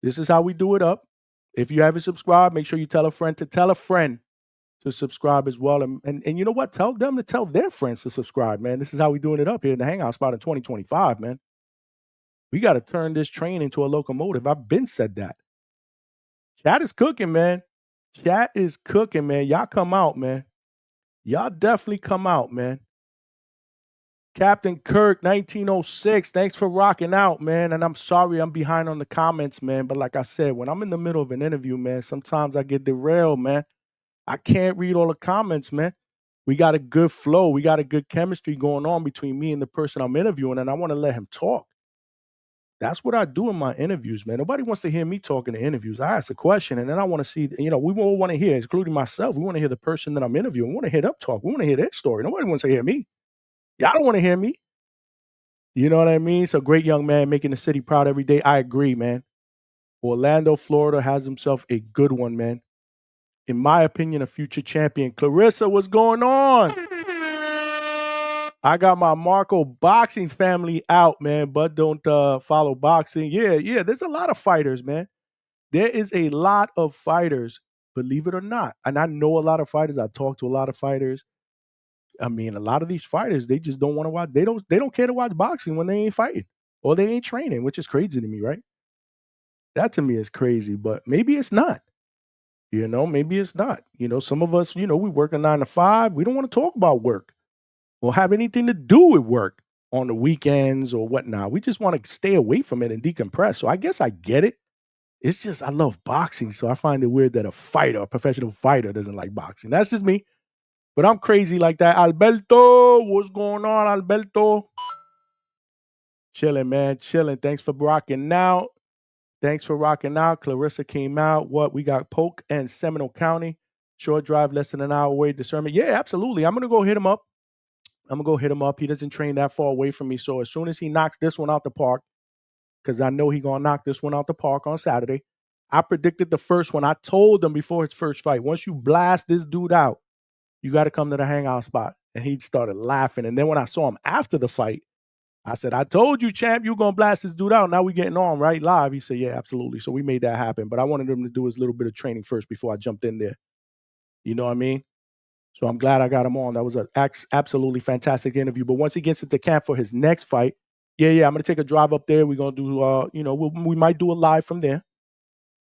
This is how we do it up. If you haven't subscribed, make sure you tell a friend to subscribe as well. And you know what? Tell them to tell their friends to subscribe, man. This is how we doing it up here in the Hangout spot in 2025, man. We got to turn this train into a locomotive. I've been said that. Chat is cooking, man. Chat is cooking, man. Y'all come out, man. Y'all definitely come out, man. Captain Kirk, 1906. Thanks for rocking out, man. And I'm sorry I'm behind on the comments, man. But like I said, when I'm in the middle of an interview, man, sometimes I get derailed, man. I can't read all the comments, man. We got a good flow. We got a good chemistry going on between me and the person I'm interviewing, and I want to let him talk. That's what I do in my interviews, man. Nobody wants to hear me talking in interviews. I ask a question, and then I want to see, we all want to hear, including myself, we want to hear the person that I'm interviewing. We want to hear them talk. We want to hear their story. Nobody wants to hear me. Y'all don't want to hear me. You know what I mean? So great young man making the city proud every day. I agree, man. Orlando, Florida has himself a good one, man. In my opinion, a future champion. Clarissa, what's going on? I got my Marco boxing family out, man, but don't follow boxing. Yeah, there's a lot of fighters, man. There is a lot of fighters, believe it or not. And I know a lot of fighters. I talk to a lot of fighters. I mean, a lot of these fighters, they just don't want to watch. They don't care to watch boxing when they ain't fighting or they ain't training, which is crazy to me, right? That to me is crazy, but maybe it's not. Maybe it's not. Some of us, we work a 9 to 5. We don't want to talk about work or have anything to do with work on the weekends or whatnot. We just want to stay away from it and decompress. So I guess I get it. It's just I love boxing, so I find it weird that a professional fighter, doesn't like boxing. That's just me. But I'm crazy like that. Alberto, what's going on, Alberto? Chilling, man. Chilling. Thanks for rocking out. Thanks for rocking out. Clarissa came out. What? We got Polk and Seminole County. Short drive, less than an hour away. Discernment. Yeah, absolutely. I'm going to go hit him up. He doesn't train that far away from me. So as soon as he knocks this one out the park, because I know he's going to knock this one out the park on Saturday. I predicted the first one. I told him before his first fight, once you blast this dude out, you got to come to the hangout spot. And he started laughing. And then when I saw him after the fight, I said, I told you, champ, you're going to blast this dude out. Now we getting on, right? Live. He said, yeah, absolutely. So we made that happen. But I wanted him to do his little bit of training first before I jumped in there. You know what I mean? So I'm glad I got him on. That was an absolutely fantastic interview. But once he gets into camp for his next fight, yeah, I'm going to take a drive up there. We're going to do, we might do a live from there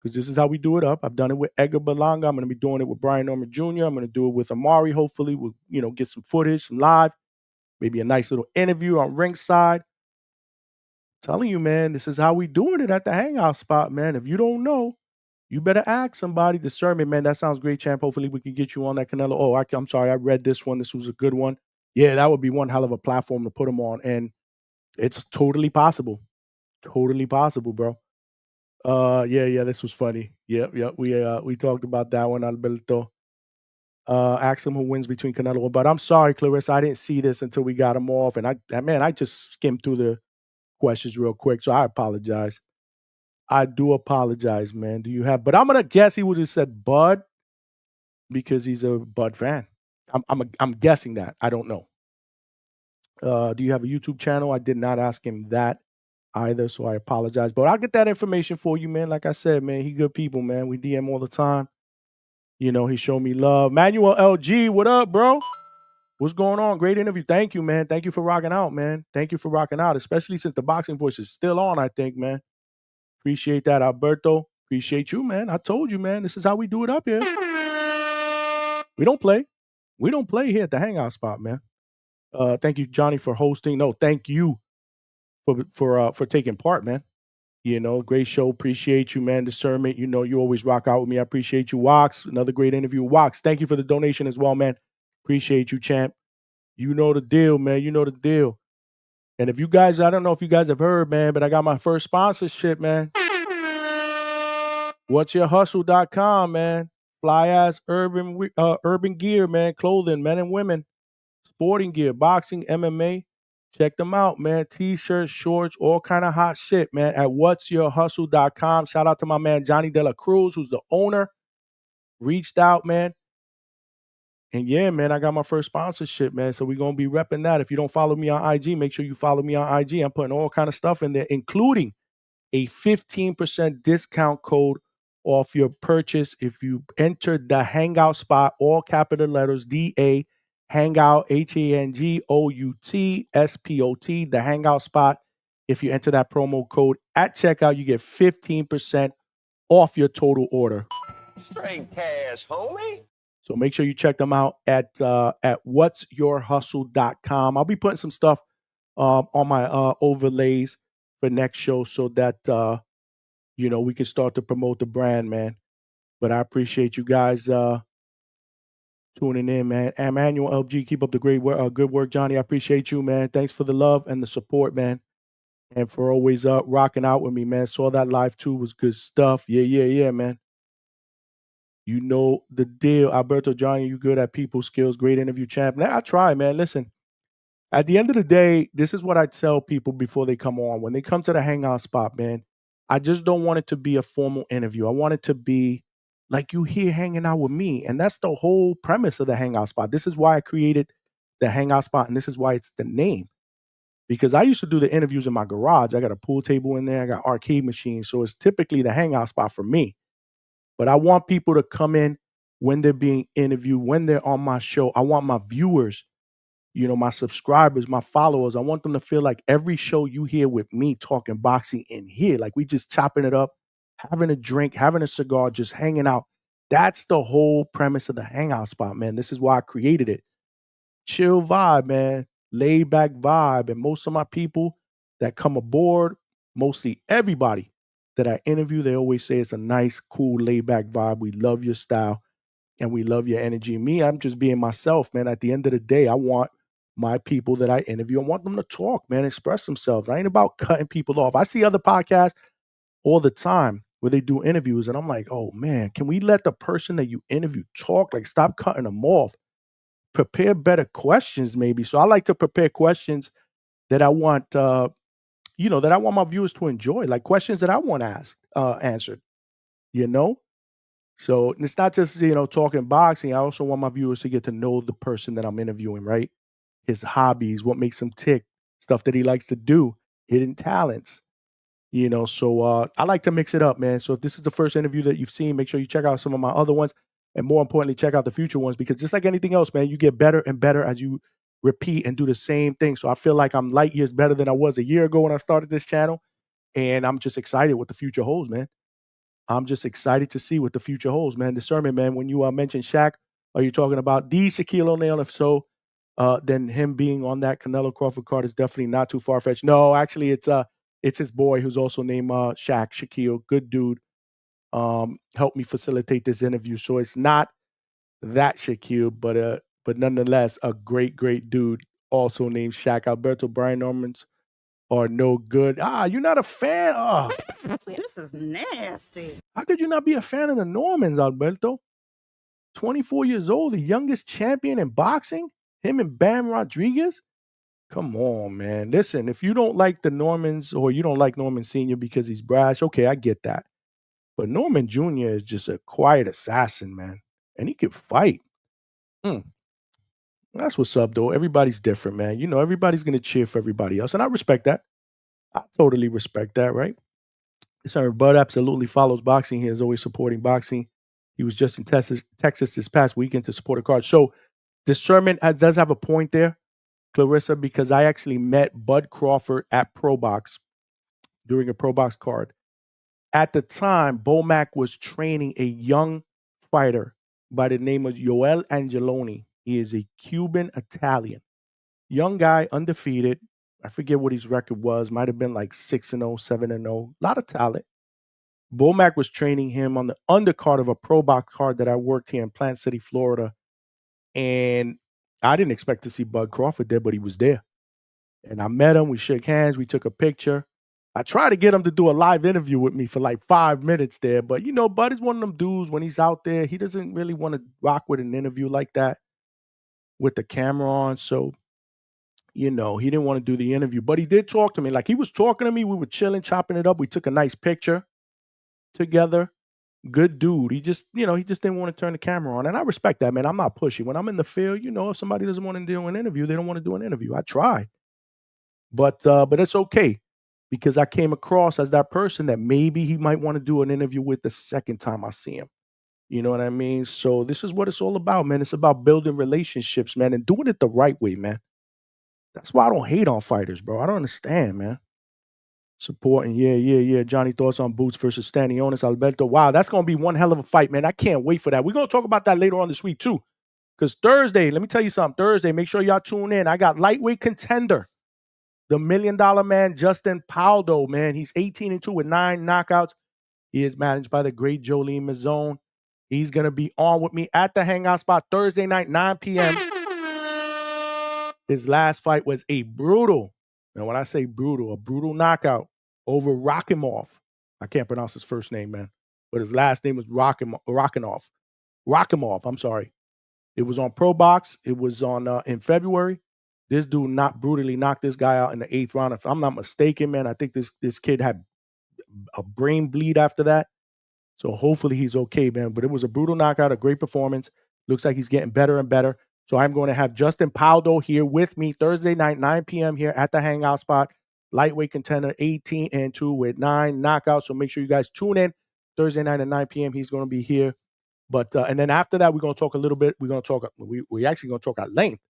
because this is how we do it up. I've done it with Edgar Berlanga. I'm going to be doing it with Brian Norman Jr. I'm going to do it with Omari. Hopefully we'll, get some footage, some live, maybe a nice little interview on ringside. Telling you, man, this is how we doing it at the hangout spot, man. If you don't know, you better ask somebody. Discernment, man. That sounds great, champ. Hopefully we can get you on that Canelo. Oh, I'm sorry. I read this one. This was a good one. Yeah, that would be one hell of a platform to put him on. And it's totally possible. Totally possible, bro. Yeah, this was funny. Yep. We talked about that one, Alberto. Ask him who wins between Canelo. But I'm sorry, Clarissa. I didn't see this until we got him off. And I just skimmed through the questions real quick. So I apologize. I do apologize, man. But I'm gonna guess he would have said Bud because he's a Bud fan. I'm guessing that. I don't know. Do you have a YouTube channel? I did not ask him that either, so I apologize. But I'll get that information for you, man. Like I said, man, he good people, man. We DM all the time. He showed me love. Manuel LG, what up, bro? What's going on? Great interview. Thank you, man. Thank you for rocking out, man. Thank you for rocking out, especially since the boxing voice is still on, I think, man. Appreciate that, Alberto. Appreciate you, man. I told you, man. This is how we do it up here. We don't play. We don't play here at the hangout spot, man. Thank you, Johnny, for hosting. No, thank you for taking part, man. Great show. Appreciate you, man. Discernment. You always rock out with me. I appreciate you, Wax. Another great interview. Wax, thank you for the donation as well, man. Appreciate you, champ. You know the deal, man. You know the deal. And if you guys, I don't know if you guys have heard, man, but I got my first sponsorship, man. What'syourhustle.com, man. Fly ass urban gear, man. Clothing, men and women. Sporting gear, boxing, MMA. Check them out, man. T-shirts, shorts, all kind of hot shit, man. At what'syourhustle.com. Shout out to my man Johnny De La Cruz, who's the owner. Reached out, man. And yeah, man, I got my first sponsorship, man. So we're going to be repping that. If you don't follow me on IG, make sure you follow me on IG. I'm putting all kind of stuff in there, including a 15% discount code off your purchase if you enter the Hangout spot, all capital letters, DA, Hangout, HANGOUT, the Hangout spot. If you enter that promo code at checkout, you get 15% off your total order. Straight cash, homie. So make sure you check them out at what'syourhustle.com. I'll be putting some stuff on my overlays for next show so that we can start to promote the brand, man. But I appreciate you guys tuning in, man. Emmanuel LG, keep up the great work, good work, Johnny. I appreciate you, man. Thanks for the love and the support, man, and for always rocking out with me, man. Saw that live too, was good stuff. Yeah, man. You know the deal. Alberto Johnny, you good at people skills, great interview champ. Now I try, man. Listen, at the end of the day, this is what I tell people before they come on. When they come to the hangout spot, man, I just don't want it to be a formal interview. I want it to be like you here hanging out with me. And that's the whole premise of the Hangout Spot. This is why I created the Hangout Spot, and this is why it's the name. Because I used to do the interviews in my garage. I got a pool table in there, I got arcade machines. So it's typically the Hangout Spot for me. But I want people to come in when they're being interviewed, when they're on my show. I want my viewers, my subscribers, my followers, I want them to feel like every show you hear with me talking boxing in here, like we just chopping it up, having a drink, having a cigar, just hanging out. That's the whole premise of the Hangout Spot, man. This is why I created it. Chill vibe, man. Laid back vibe. And most of my people that come aboard, mostly everybody that I interview, they always say it's a nice, cool, laid back vibe. We love your style and we love your energy. Me, I'm just being myself, man. At the end of the day, I want my people that I interview, I want them to talk, man, express themselves. I ain't about cutting people off. I see other podcasts all the time where they do interviews, and I'm like, oh man, can we let the person that you interview talk? Like, stop cutting them off. Prepare better questions, maybe. So I like to prepare questions that I want, that I want my viewers to enjoy, like questions that I want asked, answered. You know, so it's not just, talking boxing. I also want my viewers to get to know the person that I'm interviewing, right? His hobbies, what makes him tick, stuff that he likes to do, hidden talents, So I like to mix it up, man. So if this is the first interview that you've seen, make sure you check out some of my other ones. And more importantly, check out the future ones, because just like anything else, man, you get better and better as you repeat and do the same thing. So I feel like I'm light years better than I was a year ago when I started this channel. And I'm just excited what the future holds, man. I'm just excited to see what the future holds, man. Discernment, man. When you mentioned Shaq, are you talking about the Shaquille O'Neal? If so, then him being on that Canelo Crawford card is definitely not too far fetched. No, actually, it's his boy who's also named Shaq Shaquille. Good dude. Helped me facilitate this interview, so it's not that Shaquille, but nonetheless, a great, great dude also named Shaq. Alberto Brian Normans are no good. You're not a fan. This is nasty. How could you not be a fan of the Normans, Alberto? 24 years old, the youngest champion in boxing? Him and Bam Rodriguez? Come on, man. Listen, if you don't like the Normans or you don't like Norman Sr. because he's brash, okay, I get that. But Norman Jr. is just a quiet assassin, man. And he can fight. That's what's up, though. Everybody's different, man. Everybody's going to cheer for everybody else. And I respect that. I totally respect that, right? Sir, Bud absolutely follows boxing. He is always supporting boxing. He was just in Texas this past weekend to support a card. So discernment does have a point there, Clarissa, because I actually met Bud Crawford at Pro Box during a Pro Box card. At the time, Bomac was training a young fighter by the name of Yoel Angeloni. He is a Cuban Italian. Young guy, undefeated. I forget what his record was. Might have been like 6-0, 7-0. A lot of talent. Bomac was training him on the undercard of a Pro Box card that I worked here in Plant City, Florida. And I didn't expect to see Bud Crawford there, but he was there. And I met him. We shook hands. We took a picture. I tried to get him to do a live interview with me for like 5 minutes there. But, Bud is one of them dudes when he's out there, he doesn't really want to rock with an interview like that with the camera on. So, he didn't want to do the interview. But he did talk to me. Like, he was talking to me. We were chilling, chopping it up. We took a nice picture together. Good dude. He just didn't want to turn the camera on. And I respect that, man. I'm not pushy. When I'm in the field, if somebody doesn't want to do an interview, they don't want to do an interview. I try. But it's okay, because I came across as that person that maybe he might want to do an interview with the second time I see him. You know what I mean? So this is what it's all about, man. It's about building relationships, man, and doing it the right way, man. That's why I don't hate on fighters, bro. I don't understand, man. Supporting, yeah. Johnny, thoughts on Boots versus Stanionis, Alberto. Wow, that's going to be one hell of a fight, man. I can't wait for that. We're going to talk about that later on this week, too. Because Thursday, let me tell you something. Thursday, make sure y'all tune in. I got lightweight contender, the $1 million man, Justin Paldo, man. He's 18-2 with 9 knockouts. He is managed by the great Jolene Mazzone. He's going to be on with me at the Hangout Spot Thursday night, 9 p.m. His last fight was a brutal, and when I say brutal, a brutal knockout over Rakimov. I can't pronounce his first name, man, but his last name was Rakimov. I'm sorry. It was on Pro Box. It was on in February. This dude not brutally knocked this guy out in the 8th round. If I'm not mistaken, man, I think this kid had a brain bleed after that. So hopefully he's okay, man. But it was a brutal knockout, a great performance. Looks like he's getting better and better. So I'm going to have Justin Paldo here with me Thursday night, 9 p.m. here at the Hangout spot. Lightweight contender 18-2 with 9 knockouts. So make sure you guys tune in Thursday night at 9 p.m. He's going to be here. But and then after that, we're going to talk a little bit. We're going to talk. We actually going to talk at length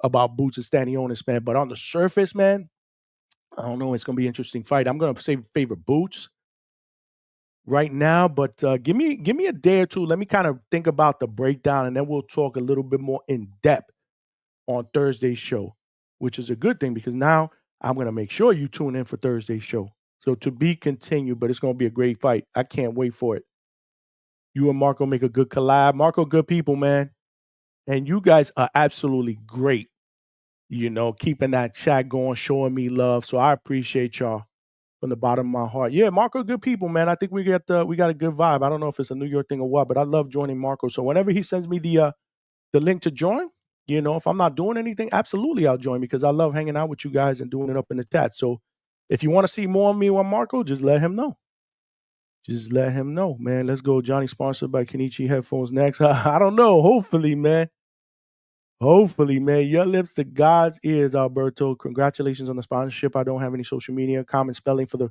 about Boots and Stanionis, man. But on the surface, man, I don't know. It's going to be an interesting fight. I'm going to say favor Boots right now, but give me a day or two. Let me kind of think about the breakdown, and then we'll talk a little bit more in depth on Thursday's show, which is a good thing because now I'm going to make sure you tune in for Thursday's show. So to be continued, but it's going to be a great fight. I can't wait for it. You and Marco make a good collab. Marco, good people, man. And you guys are absolutely great, keeping that chat going, showing me love. So I appreciate y'all from the bottom of my heart. Yeah, Marco, good people, man. I think we got a good vibe. I don't know if it's a New York thing or what, but I love joining Marco. So whenever he sends me the link to join, if I'm not doing anything, absolutely I'll join because I love hanging out with you guys and doing it up in the chat. So if you want to see more of me or Marco, just let him know. Just let him know, man. Let's go. Johnny sponsored by Kenichi headphones next. I don't know. Hopefully, man. Hopefully, man. Your lips to God's ears, Alberto. Congratulations on the sponsorship. I don't have any social media. Common spelling for the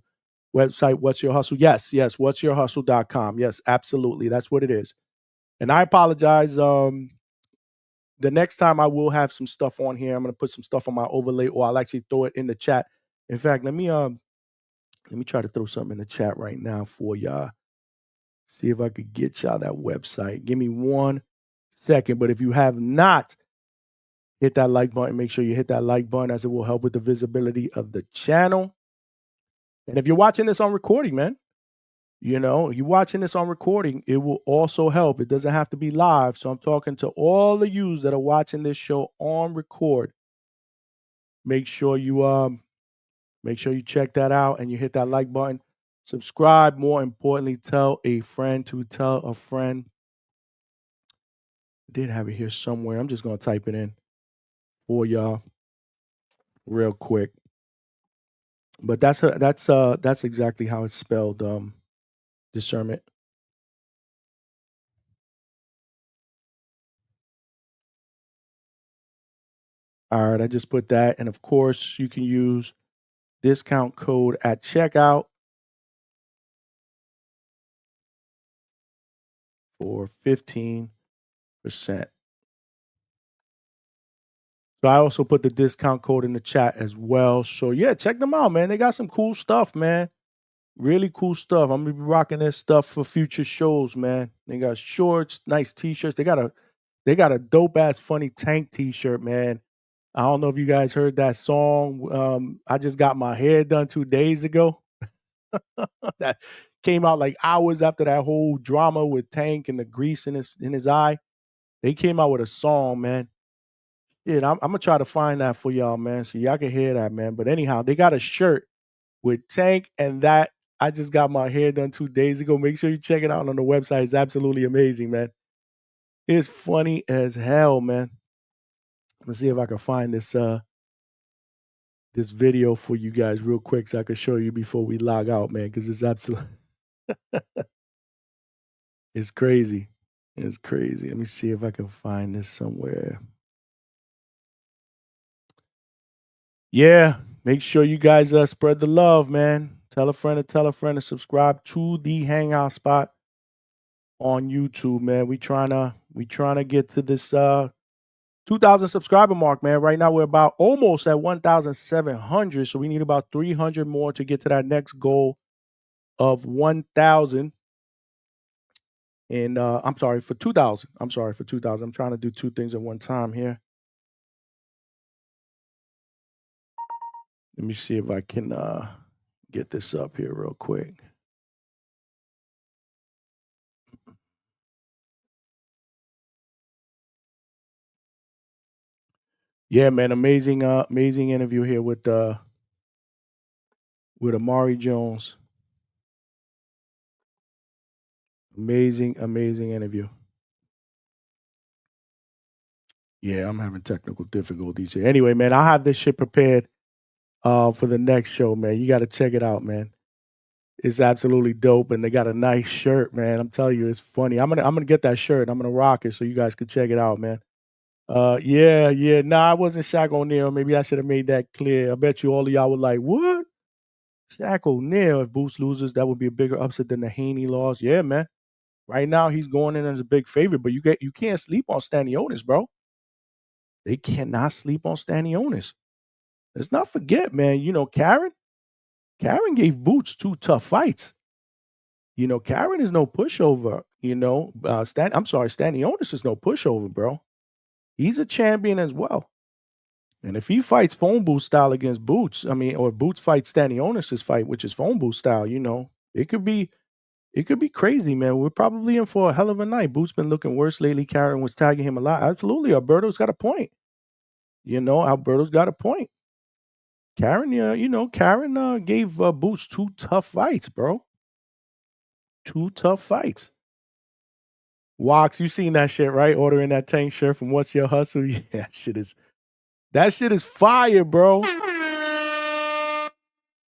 website, What's Your Hustle? Yes, whatsyourhustle.com. Yes, absolutely. That's what it is. And I apologize. The next time I will have some stuff on here. I'm going to put some stuff on my overlay, or I'll actually throw it in the chat. In fact, let me try to throw something in the chat right now for y'all. See if I could get y'all that website. Give me 1 second. But if you have not hit that like button, make sure you hit that like button as it will help with the visibility of the channel. And if you're watching this on recording, man, you're watching this on recording, it will also help. It doesn't have to be live. So I'm talking to all of you that are watching this show on record. Make sure you check that out and you hit that like button. Subscribe. More importantly, tell a friend to tell a friend. I did have it here somewhere. I'm just gonna type it in for y'all real quick. But that's exactly how it's spelled. Discernment. All right, I just put that, and of course, you can use discount code at checkout for 15%. So I also put the discount code in the chat as well. So yeah, check them out, man. They got some cool stuff, man. Really cool stuff. I'm gonna be rocking this stuff for future shows, man. They got shorts, nice t-shirts. They got a dope ass funny Tank t-shirt, man. I don't know if you guys heard that song. I just got my hair done 2 days ago. That came out like hours after that whole drama with Tank and the grease in his eye. They came out with a song, man. Yeah, I'm gonna try to find that for y'all, man, so y'all can hear that, man. But anyhow, they got a shirt with Tank and that. I just got my hair done 2 days ago. Make sure you check it out on the website. It's absolutely amazing, man. It's funny as hell, man. Let's see if I can find this this video for you guys real quick so I can show you before we log out, man, because it's absolutely it's crazy. It's crazy. Let me see if I can find this somewhere. Yeah, make sure you guys spread the love, man. Tell a friend to subscribe to the Hangout spot on YouTube, man. We trying to get to this 2,000 subscriber mark, man. Right now we're about almost at 1,700, so we need about 300 more to get to that next goal of 1,000. And I'm sorry for 2,000. I'm trying to do two things at one time here. Let me see if I can get this up here real quick. Yeah, man, amazing interview here with Omari Jones. Amazing interview. Yeah, I'm having technical difficulties here. Anyway, man, I'll have this shit prepared for the next show, man. You got to check it out, man. It's absolutely dope, and they got a nice shirt, man. I'm telling you, it's funny. I'm gonna get that shirt. I'm gonna rock it so you guys can check it out, man. Yeah, yeah. Nah, I wasn't Shaq O'Neal. Maybe I should have made that clear. I bet you all of y'all were like, "What? Shaq O'Neal? If Boots loses, that would be a bigger upset than the Haney loss." Yeah, man. Right now, he's going in as a big favorite, but you can't sleep on Stanionis, bro. They cannot sleep on Stanionis. Let's not forget, man. Karen gave Boots 2 tough fights. Karen is no pushover. Stanionis is no pushover, bro. He's a champion as well. And if he fights phone booth style against Boots, or Boots fights Stanionis' fight, which is phone booth style, it could be crazy, man. We're probably in for a hell of a night. Boots been looking worse lately. Karen was tagging him a lot. Absolutely, Alberto's got a point. Alberto's got a point. Karen gave Boots 2 tough fights, bro. 2 tough fights. Wox, you seen that shit, right? Ordering that Tank shirt from What's Your Hustle? Yeah, that shit is fire, bro.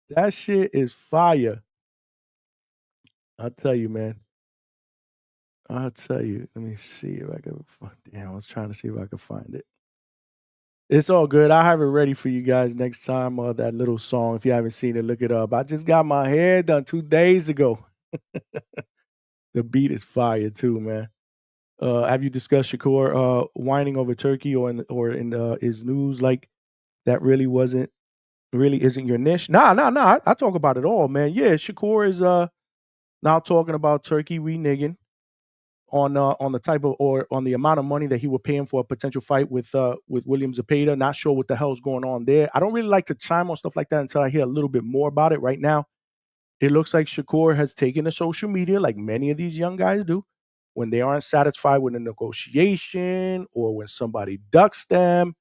That shit is fire. I'll tell you, man. I'll tell you. Let me see if I can find. Damn, I was trying to see if I could find it. It's all good. I'll have it ready for you guys next time. That little song. If you haven't seen it, look it up. I just got my hair done 2 days ago. The beat is fire too, man. Have you discussed Shakur whining over Turkey or in his news like that really isn't your niche? Nah. I talk about it all, man. Yeah, Shakur is now talking about Turkey reneging on the type of or on the amount of money that he would pay him for a potential fight with William Zepeda. Not sure what the hell's going on there. I don't really like to chime on stuff like that until I hear a little bit more about it. Right now, it looks like Shakur has taken to social media like many of these young guys do. When they aren't satisfied with a negotiation or when somebody ducks them,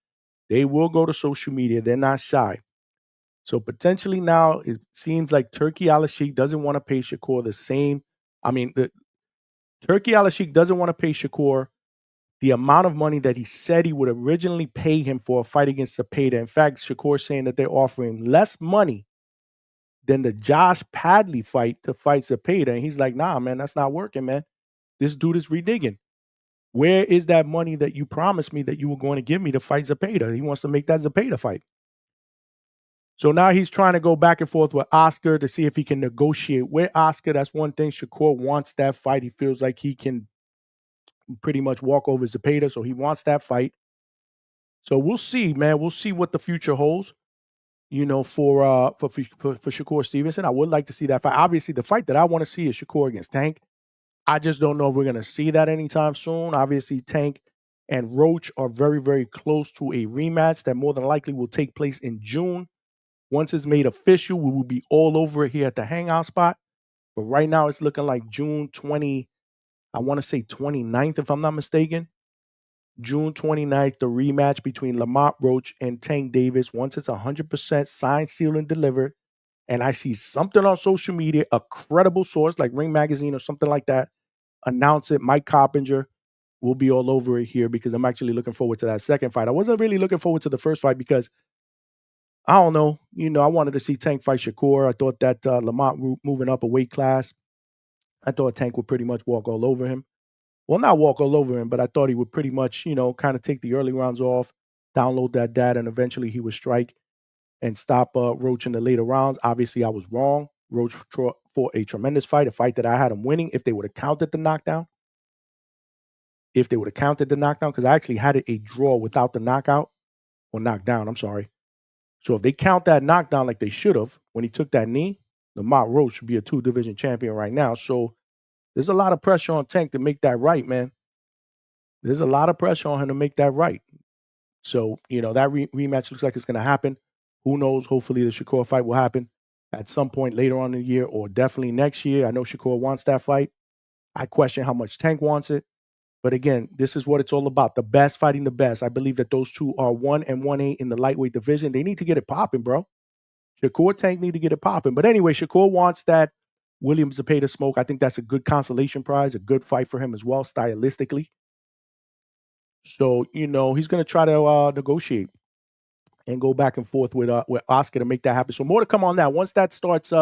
they will go to social media. They're not shy. So potentially now it seems like Turkey Al-Sheikh doesn't want to pay Shakur the same. Turkey Al-Sheikh doesn't want to pay Shakur the amount of money that he said he would originally pay him for a fight against Zepeda. In fact, Shakur's saying that they're offering less money than the Josh Padley fight to fight Zepeda. And he's like, nah, man, that's not working, man. This dude is redigging. Where is that money that you promised me that you were going to give me to fight Zepeda? He wants to make that Zepeda fight. So now he's trying to go back and forth with Oscar to see if he can negotiate with Oscar. That's one thing. Shakur wants that fight. He feels like he can pretty much walk over Zepeda, so he wants that fight. So we'll see, man. We'll see what the future holds. For Shakur Stevenson, I would like to see that fight. Obviously, the fight that I want to see is Shakur against Tank. I just don't know if we're going to see that anytime soon. Obviously, Tank and Roach are very, very close to a rematch that more than likely will take place in June. Once it's made official, we will be all over it here at the Hangout spot. But right now, it's looking like June 20, I want to say 29th, if I'm not mistaken. June 29th, the rematch between Lamont Roach and Tank Davis. Once it's 100% signed, sealed, and delivered, and I see something on social media, a credible source like Ring Magazine or something like that, announce it. Mike Coppinger will be all over it here because I'm actually looking forward to that second fight. I wasn't really looking forward to the first fight because I don't know. I wanted to see Tank fight Shakur. I thought that Lamont moving up a weight class, I thought Tank would pretty much walk all over him. Well, not walk all over him, but I thought he would pretty much, kind of take the early rounds off, download that data, and eventually he would strike and stop Roach in the later rounds. Obviously, I was wrong. Roach fought a tremendous fight, a fight that I had him winning if they would have counted the knockdown. Because I actually had it a draw without the knockout or knockdown, I'm sorry. So if they count that knockdown like they should have when he took that knee, Lamont Roach should be a 2-division champion right now. So there's a lot of pressure on Tank to make that right, man. There's a lot of pressure on him to make that right. So, that rematch looks like it's going to happen. Who knows? Hopefully the Shakur fight will happen at some point later on in the year or definitely next year. I know Shakur wants that fight. I question how much Tank wants it. But again, this is what it's all about. The best fighting the best. I believe that those two are 1 and 1A in the lightweight division. They need to get it popping, bro. Shakur Tank need to get it popping. But anyway, Shakur wants that William Zepeda smoke. I think that's a good consolation prize, a good fight for him as well, stylistically. So, he's going to try to negotiate and go back and forth with Oscar to make that happen. So more to come on that. Once that starts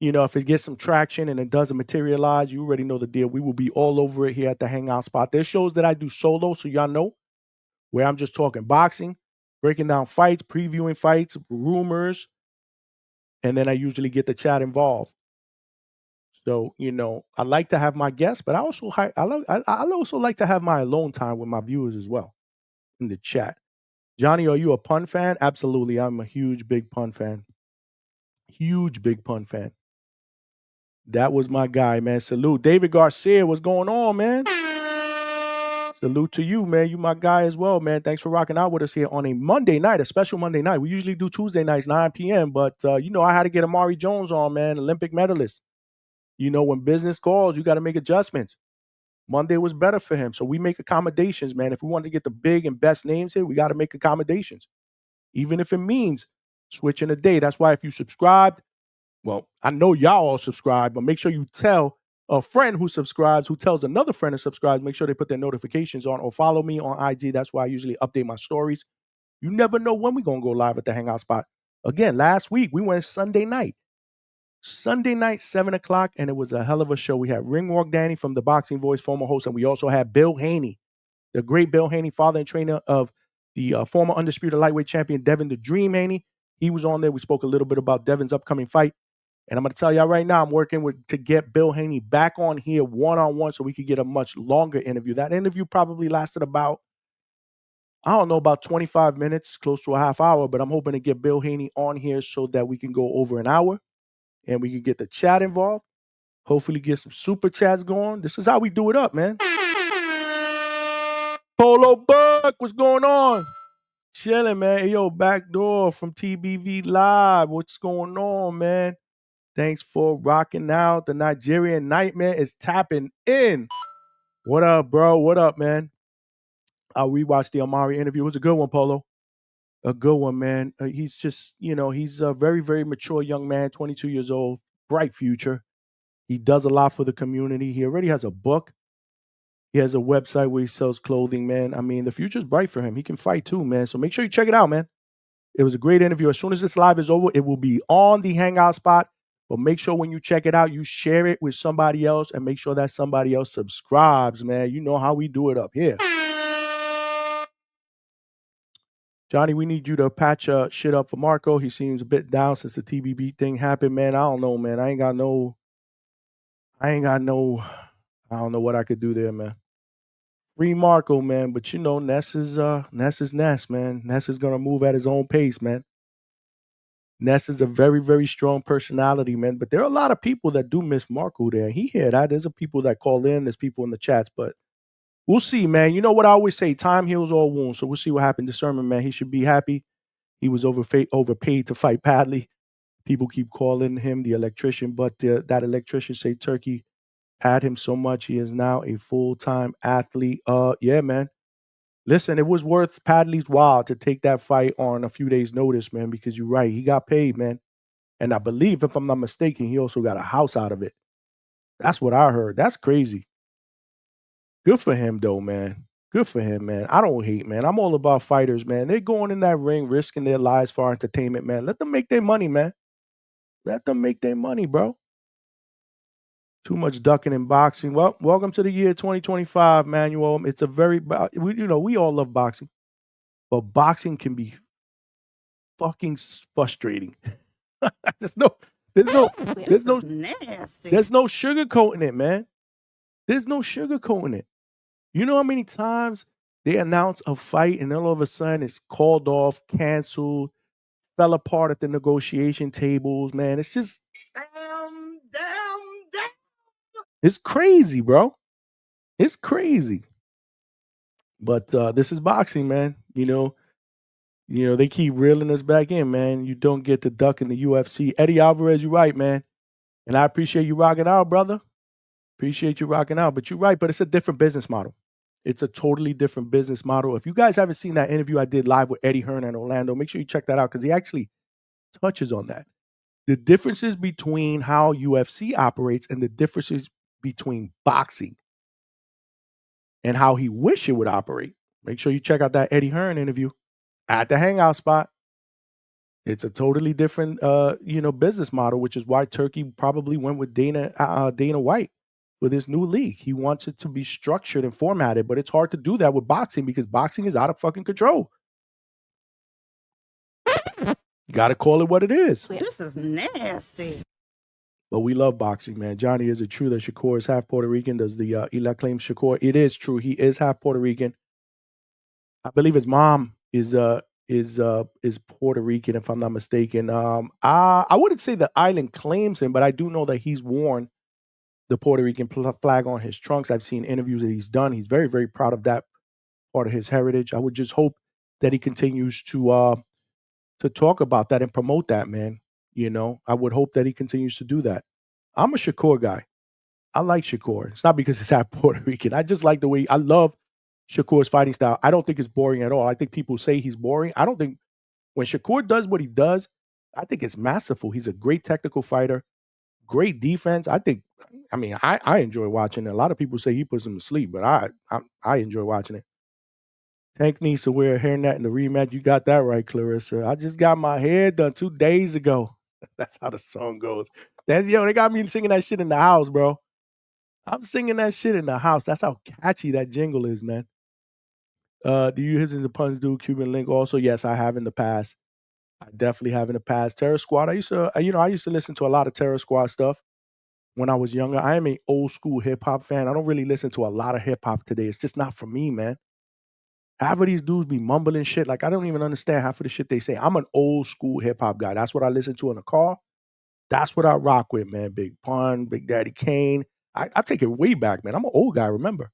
if it gets some traction and it doesn't materialize, you already know the deal. We will be all over it here at the Hangout spot. There's shows that I do solo, so y'all know, where I'm just talking boxing, breaking down fights, previewing fights, rumors, and then I usually get the chat involved. So, I like to have my guests, but I also I also like to have my alone time with my viewers as well in the chat. Johnny, are you a pun fan? Absolutely. I'm a huge big pun fan. Huge big pun fan. That was my guy, man. Salute. David Garcia, what's going on, man? Salute to you, man. You my guy as well, man. Thanks for rocking out with us here on a Monday night, a special Monday night. We usually do Tuesday nights, 9 p.m., but, I had to get Omari Jones on, man, Olympic medalist. When business calls, you got to make adjustments. Monday was better for him, so we make accommodations, man. If we want to get the big and best names here, we got to make accommodations, even if it means switching a day. That's why if you subscribed, well, I know y'all all subscribe, but make sure you tell a friend who subscribes, who tells another friend to subscribe. Make sure they put their notifications on or follow me on IG. That's why I usually update my stories. You never know when we're going to go live at the Hangout spot. Again, last week, we went Sunday night, 7 o'clock, and it was a hell of a show. We had Ringwalk Danny from the Boxing Voice, former host, and we also had Bill Haney, the great Bill Haney, father and trainer of the former undisputed lightweight champion, Devin the Dream Haney. He was on there. We spoke a little bit about Devin's upcoming fight. And I'm going to tell y'all right now, I'm working to get Bill Haney back on here one-on-one so we could get a much longer interview. That interview probably lasted about 25 minutes, close to a half hour, but I'm hoping to get Bill Haney on here so that we can go over an hour and we can get the chat involved. Hopefully get some super chats going. This is how we do it up, man. Polo Buck, what's going on? Chilling, man. Hey, yo, Backdoor from TBV Live. What's going on, man? Thanks for rocking out. The Nigerian Nightmare is tapping in. What up, bro? What up, man? I'll rewatch the Omari interview. It was a good one, Polo. A good one, man. He's just, he's a very, very mature young man, 22 years old, bright future. He does a lot for the community. He already has a book. He has a website where he sells clothing, man. I mean, the future's bright for him. He can fight too, man. So make sure you check it out, man. It was a great interview. As soon as this live is over, it will be on the Hangout spot. But make sure when you check it out, you share it with somebody else and make sure that somebody else subscribes, man. You know how we do it up here. Johnny, we need you to patch shit up for Marco. He seems a bit down since the TBB thing happened, man. I don't know, man. I don't know what I could do there, man. Free Marco, man. But Ness is Ness, man. Ness is gonna move at his own pace, man. Ness is a very, very strong personality, man. But there are a lot of people that do miss Marco there. He hear that. There's people that call in. There's people in the chats. But we'll see, man. You know what I always say? Time heals all wounds. So we'll see what happened. Discernment, man. He should be happy. He was overpaid to fight Padley. People keep calling him the electrician. But that electrician say Turkey had him so much. He is now a full-time athlete. Yeah, man. Listen, it was worth Padley's while to take that fight on a few days' notice, man, because you're right. He got paid, man. And I believe, if I'm not mistaken, he also got a house out of it. That's what I heard. That's crazy. Good for him, though, man. Good for him, man. I don't hate, man. I'm all about fighters, man. They're going in that ring, risking their lives for our entertainment, man. Let them make their money, man. Let them make their money, bro. Too much ducking in boxing. Well, welcome to the year 2025, Manuel. It's a we all love boxing, but boxing can be fucking frustrating. there's no sugarcoating it, man. There's no sugarcoating it. You know how many times they announce a fight and then all of a sudden it's called off, canceled, fell apart at the negotiation tables, man. It's just it's crazy, bro. It's crazy. But this is boxing, man. They keep reeling us back in, man. You don't get to duck in the UFC. Eddie Alvarez, you're right, man. And I appreciate you rocking out, brother. Appreciate you rocking out. But you're right, but it's a different business model. It's a totally different business model. If you guys haven't seen that interview I did live with Eddie Hearn and Orlando, make sure you check that out because he actually touches on that. The differences between how UFC operates and the differences between boxing and how he wish it would operate. Make sure you check out that Eddie Hearn interview at the Hangout spot. It's a totally different, business model, which is why Turkey probably went with Dana White for this new league. He wants it to be structured and formatted, but it's hard to do that with boxing because boxing is out of fucking control. You got to call it what it is. This is nasty. But we love boxing, man. Johnny, is it true that Shakur is half Puerto Rican? Does the Eli claim Shakur? It is true. He is half Puerto Rican. I believe his mom is Puerto Rican, if I'm not mistaken. I wouldn't say the island claims him, but I do know that he's worn the Puerto Rican flag on his trunks. I've seen interviews that he's done. He's very, very proud of that part of his heritage. I would just hope that he continues to talk about that and promote that, man. I would hope that he continues to do that. I'm a Shakur guy. I like Shakur. It's not because he's half Puerto Rican. I just like the way I love Shakur's fighting style. I don't think it's boring at all. I think people say he's boring. I don't think when Shakur does what he does, I think it's masterful. He's a great technical fighter, great defense. I enjoy watching it. A lot of people say he puts him to sleep, but I enjoy watching it. Tank needs to wear a hairnet in the rematch. You got that right, Clarissa. I just got my hair done 2 days ago. That's how the song goes. They got me singing that shit in the house, bro. I'm singing that shit in the house. That's how catchy that jingle is, man. Do you hit the puns do Cuban Link also? Yes, I have in the past. I definitely have in the past. Terror Squad. I used to listen to a lot of Terror Squad stuff when I was younger. I am an old school hip hop fan. I don't really listen to a lot of hip hop today. It's just not for me, man. Half of these dudes be mumbling shit. Like, I don't even understand half of the shit they say. I'm an old school hip hop guy. That's what I listen to in the car. That's what I rock with, man. Big Pun, Big Daddy Kane. I take it way back, man. I'm an old guy, remember?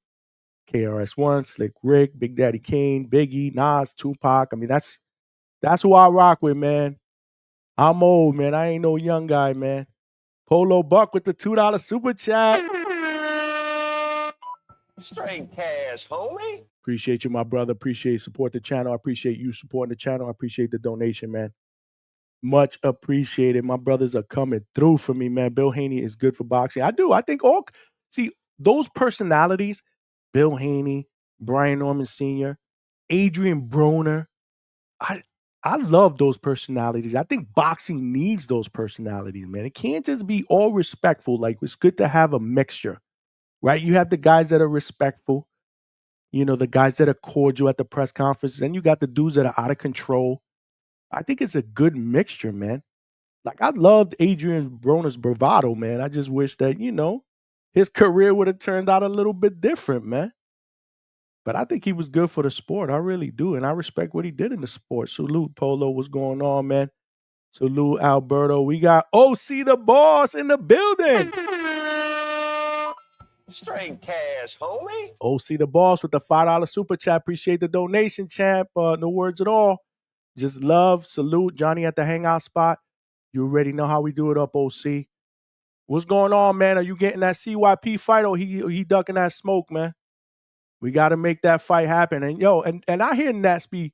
KRS-One, Slick Rick, Big Daddy Kane, Biggie, Nas, Tupac. I mean, that's who I rock with, man. I'm old, man. I ain't no young guy, man. Polo Buck with the $2 super chat. Straight cash, homie. Appreciate you, my brother. Appreciate support the channel. I appreciate you supporting the channel. I appreciate the donation, man. Much appreciated. My brothers are coming through for me, man. Bill Haney is good for boxing. I do. I think those personalities, Bill Haney, Brian Norman Sr., Adrian Broner. I love those personalities. I think boxing needs those personalities, man. It can't just be all respectful. Like, it's good to have a mixture, right? You have the guys that are respectful, the guys that are cordial at the press conferences. Then you got the dudes that are out of control. I think it's a good mixture, man. Like, I loved Adrian Broner's bravado, man. I just wish that, his career would have turned out a little bit different, man. But I think he was good for the sport. I really do. And I respect what he did in the sport. Salute, Polo. What's going on, man? Salute, Alberto. We got OC the boss in the building. Straight cash, homie. OC the boss with the $5 super chat. Appreciate the donation, champ. No words at all. Just love. Salute, Johnny at the Hangout spot. You already know how we do it up, OC. What's going on, man? Are you getting that CYP fight or he ducking that smoke, man? We got to make that fight happen. And and I hear Ness be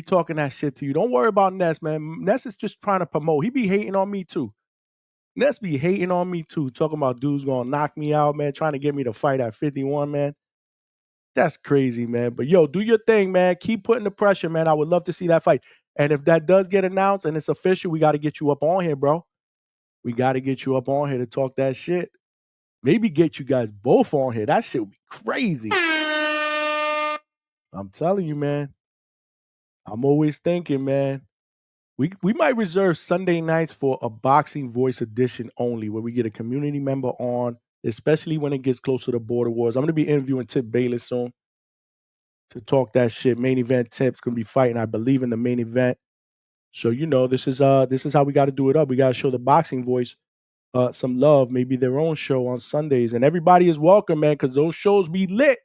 talking that shit to you. Don't worry about Ness, man. Ness is just trying to promote. He be hating on me too. Ness be hating on me too. Talking about dudes gonna knock me out, man. Trying to get me to fight at 51, man. That's crazy, man. But do your thing, man. Keep putting the pressure, man. I would love to see that fight. And if that does get announced and it's official, we got to get you up on here, bro. We got to get you up on here to talk that shit. Maybe get you guys both on here. That shit would be crazy. I'm telling you, man. I'm always thinking, man. We might reserve Sunday nights for a boxing voice edition only, where we get a community member on, especially when it gets closer to Border Wars. I'm going to be interviewing Tip Bayless soon to talk that shit. Main event Tip's going to be fighting, I believe, in the main event. So, this is how we got to do it up. We got to show the boxing voice some love, maybe their own show on Sundays. And everybody is welcome, man, because those shows be lit.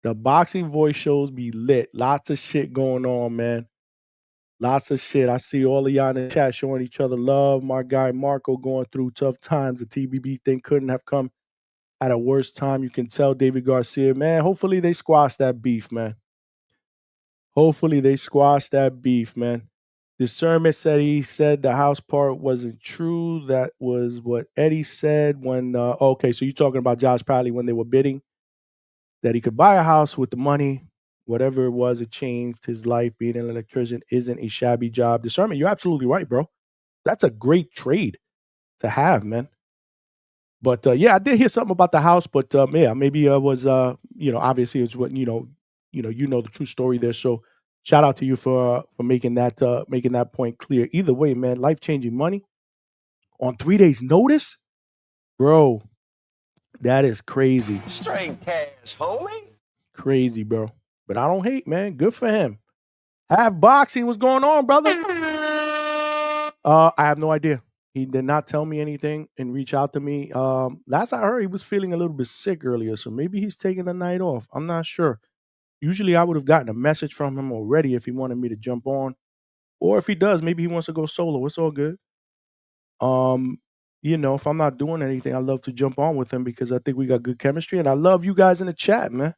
The boxing voice shows be lit. Lots of shit going on, man. Lots of shit. I see all of y'all in the chat showing each other love. My guy Marco going through tough times. The TBB thing couldn't have come at a worse time. You can tell David Garcia, man. Hopefully they squash that beef, man. Hopefully they squash that beef, man. Discernment said he said the house part wasn't true. That was what Eddie said when, okay, so you're talking about Josh Bradley when they were bidding that he could buy a house with the money Whatever it was, it changed his life. Being an electrician isn't a shabby job. Discernment, you're absolutely right, bro. That's a great trade to have, man. But yeah, I did hear something about the house, but yeah, maybe was obviously it's what you know the true story there. So shout out to you for making that point clear. Either way, man, life changing money on 3 days notice, bro. That is crazy, Straight cash, homie. crazy, bro. But I don't hate, man. Good for him. Have boxing. What's going on, brother? I have no idea. He did not tell me anything and reach out to me. Last I heard, he was feeling a little bit sick earlier, so maybe he's taking the night off. I'm not sure. Usually, I would have gotten a message from him already if he wanted me to jump on, or if he does, maybe he wants to go solo. It's all good. If I'm not doing anything, I love to jump on with him because I think we got good chemistry, and I love you guys in the chat, man.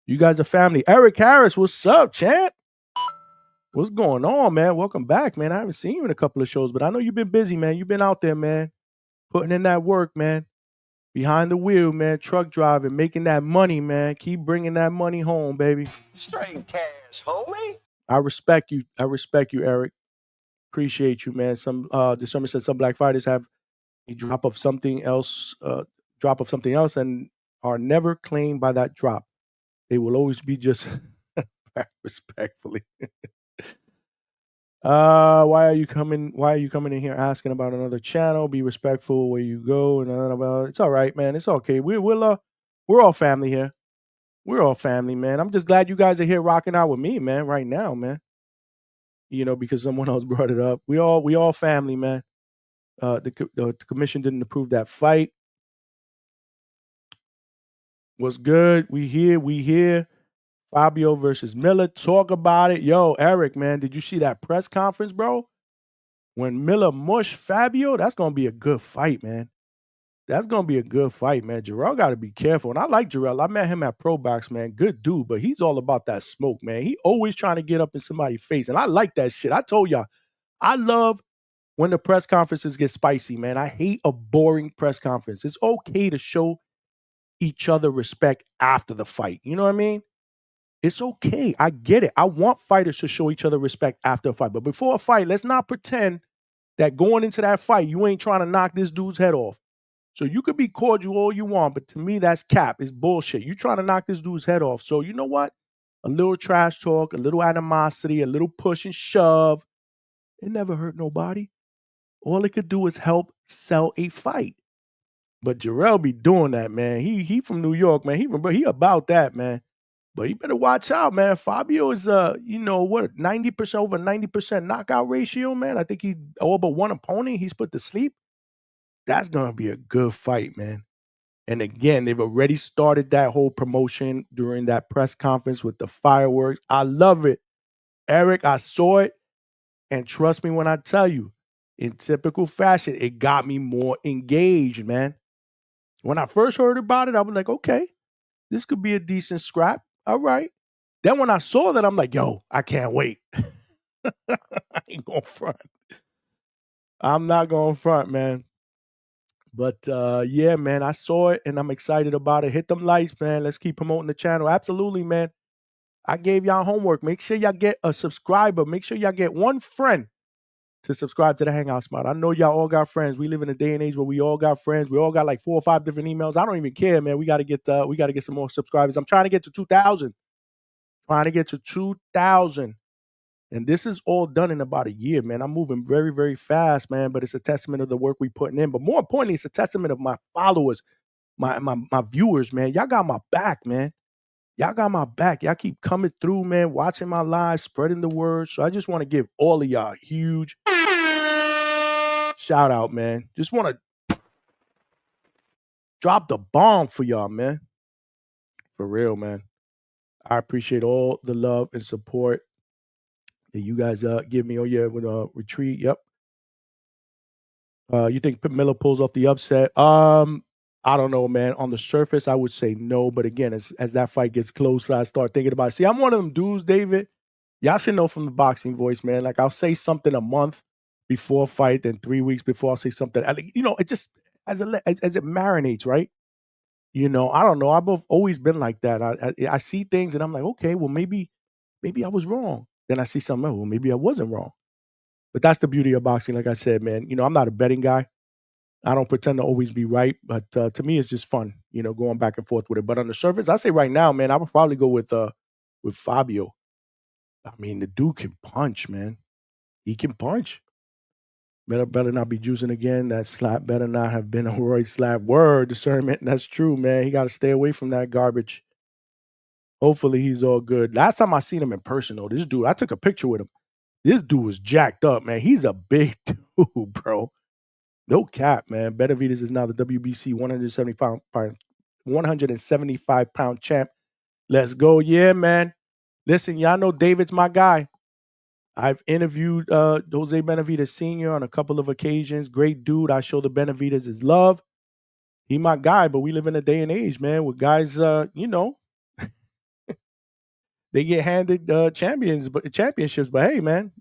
You guys are family. Eric Harris, what's up, champ? What's going on, man? Welcome back, man. I haven't seen you in a couple of shows, but I know you've been busy, man. You've been out there, man, putting in that work, man. Behind the wheel, man. Truck driving, making that money, man. Keep bringing that money home, baby. Straight cash, homie. I respect you. I respect you, Eric. Appreciate you, man. Discernment said some black fighters have a drop of something else, and are never claimed by that drop. They will always be just respectfully. Why are you coming in here asking about another channel? Be respectful where you go and about it's all right, man. It's okay. We're all family here. We're all family, man. I'm just glad you guys are here rocking out with me, man, right now, man. Because someone else brought it up. We all family, man. The commission didn't approve that fight. What's good? We here. Fabio versus Miller. Talk about it. Yo, Eric, man, did you see that press conference, bro? When Miller mushed Fabio, that's going to be a good fight, man. That's going to be a good fight, man. Jarrell got to be careful. And I like Jarrell. I met him at Pro Box, man. Good dude, but he's all about that smoke, man. He always trying to get up in somebody's face. And I like that shit. I told y'all, I love when the press conferences get spicy, man. I hate a boring press conference. It's okay to show each other respect after the fight. You know what I mean? It's okay. I get it. I want fighters to show each other respect after a fight. But before a fight, let's not pretend that going into that fight, you ain't trying to knock this dude's head off. So you could be cordial all you want, but to me, that's cap. It's bullshit. You trying to knock this dude's head off. So you know what? A little trash talk, a little animosity, a little push and shove. It never hurt nobody. All it could do is help sell a fight. But Jarrell be doing that, man. He from New York, man. He about that, man. But you better watch out, man. Fabio is 90% over 90% knockout ratio, man. I think he all but one opponent he's put to sleep. That's gonna be a good fight, man. And again, they've already started that whole promotion during that press conference with the fireworks. I love it. Eric, I saw it. And trust me when I tell you, in typical fashion, it got me more engaged, man. When I first heard about it, I was like, okay, this could be a decent scrap. All right. Then when I saw that, I'm like, yo, I can't wait. I ain't going front. I'm not going front, man. But yeah, man, I saw it and I'm excited about it. Hit them lights, man. Let's keep promoting the channel. Absolutely, man. I gave y'all homework. Make sure y'all get a subscriber. Make sure y'all get one friend to subscribe to the Hangout Spot. I know y'all all got friends. We live in a day and age where we all got friends. We all got like 4 or 5 different emails. I don't even care, man. We got to get some more subscribers. I'm trying to get to 2,000. And this is all done in about a year, man. I'm moving very, very fast, man. But it's a testament of the work we putting in. But more importantly, it's a testament of my followers, my viewers, man. Y'all got my back, man. Y'all got my back. Y'all keep coming through, man, watching my lives, spreading the word. So I just want to give all of y'all a huge shout out, man. Just want to drop the bomb for y'all, man. For real, man. I appreciate all the love and support that you guys give me. Oh, yeah, with retreat. Yep. You think Miller pulls off the upset? I don't know, man. On the surface, I would say no. But again, as that fight gets closer, I start thinking about it. See, I'm one of them dudes, David. Y'all should know from the boxing voice, man. Like, I'll say something a month before a fight, then 3 weeks before I'll say something. It just, as it marinates, right? I don't know. I've always been like that. I see things and I'm like, okay, well maybe I was wrong. Then I see something else. Well, maybe I wasn't wrong. But that's the beauty of boxing. Like I said, man, I'm not a betting guy. I don't pretend to always be right, but to me, it's just fun, going back and forth with it. But on the surface, I say right now, man, I would probably go with Fabio. I mean, the dude can punch, man. He can punch. Better not be juicing again. That slap better not have been a Roy slap. Word discernment. That's true, man. He got to stay away from that garbage. Hopefully, he's all good. Last time I seen him in person, though, this dude, I took a picture with him. This dude was jacked up, man. He's a big dude, bro. No cap, man. Benavidez is now the WBC 175-pound champ. Let's go. Yeah, man. Listen, y'all know David's my guy. I've interviewed Jose Benavidez Sr. on a couple of occasions. Great dude. I show the Benavidez his love. He my guy, but we live in a day and age, man, where guys, they get handed championships. But hey, man,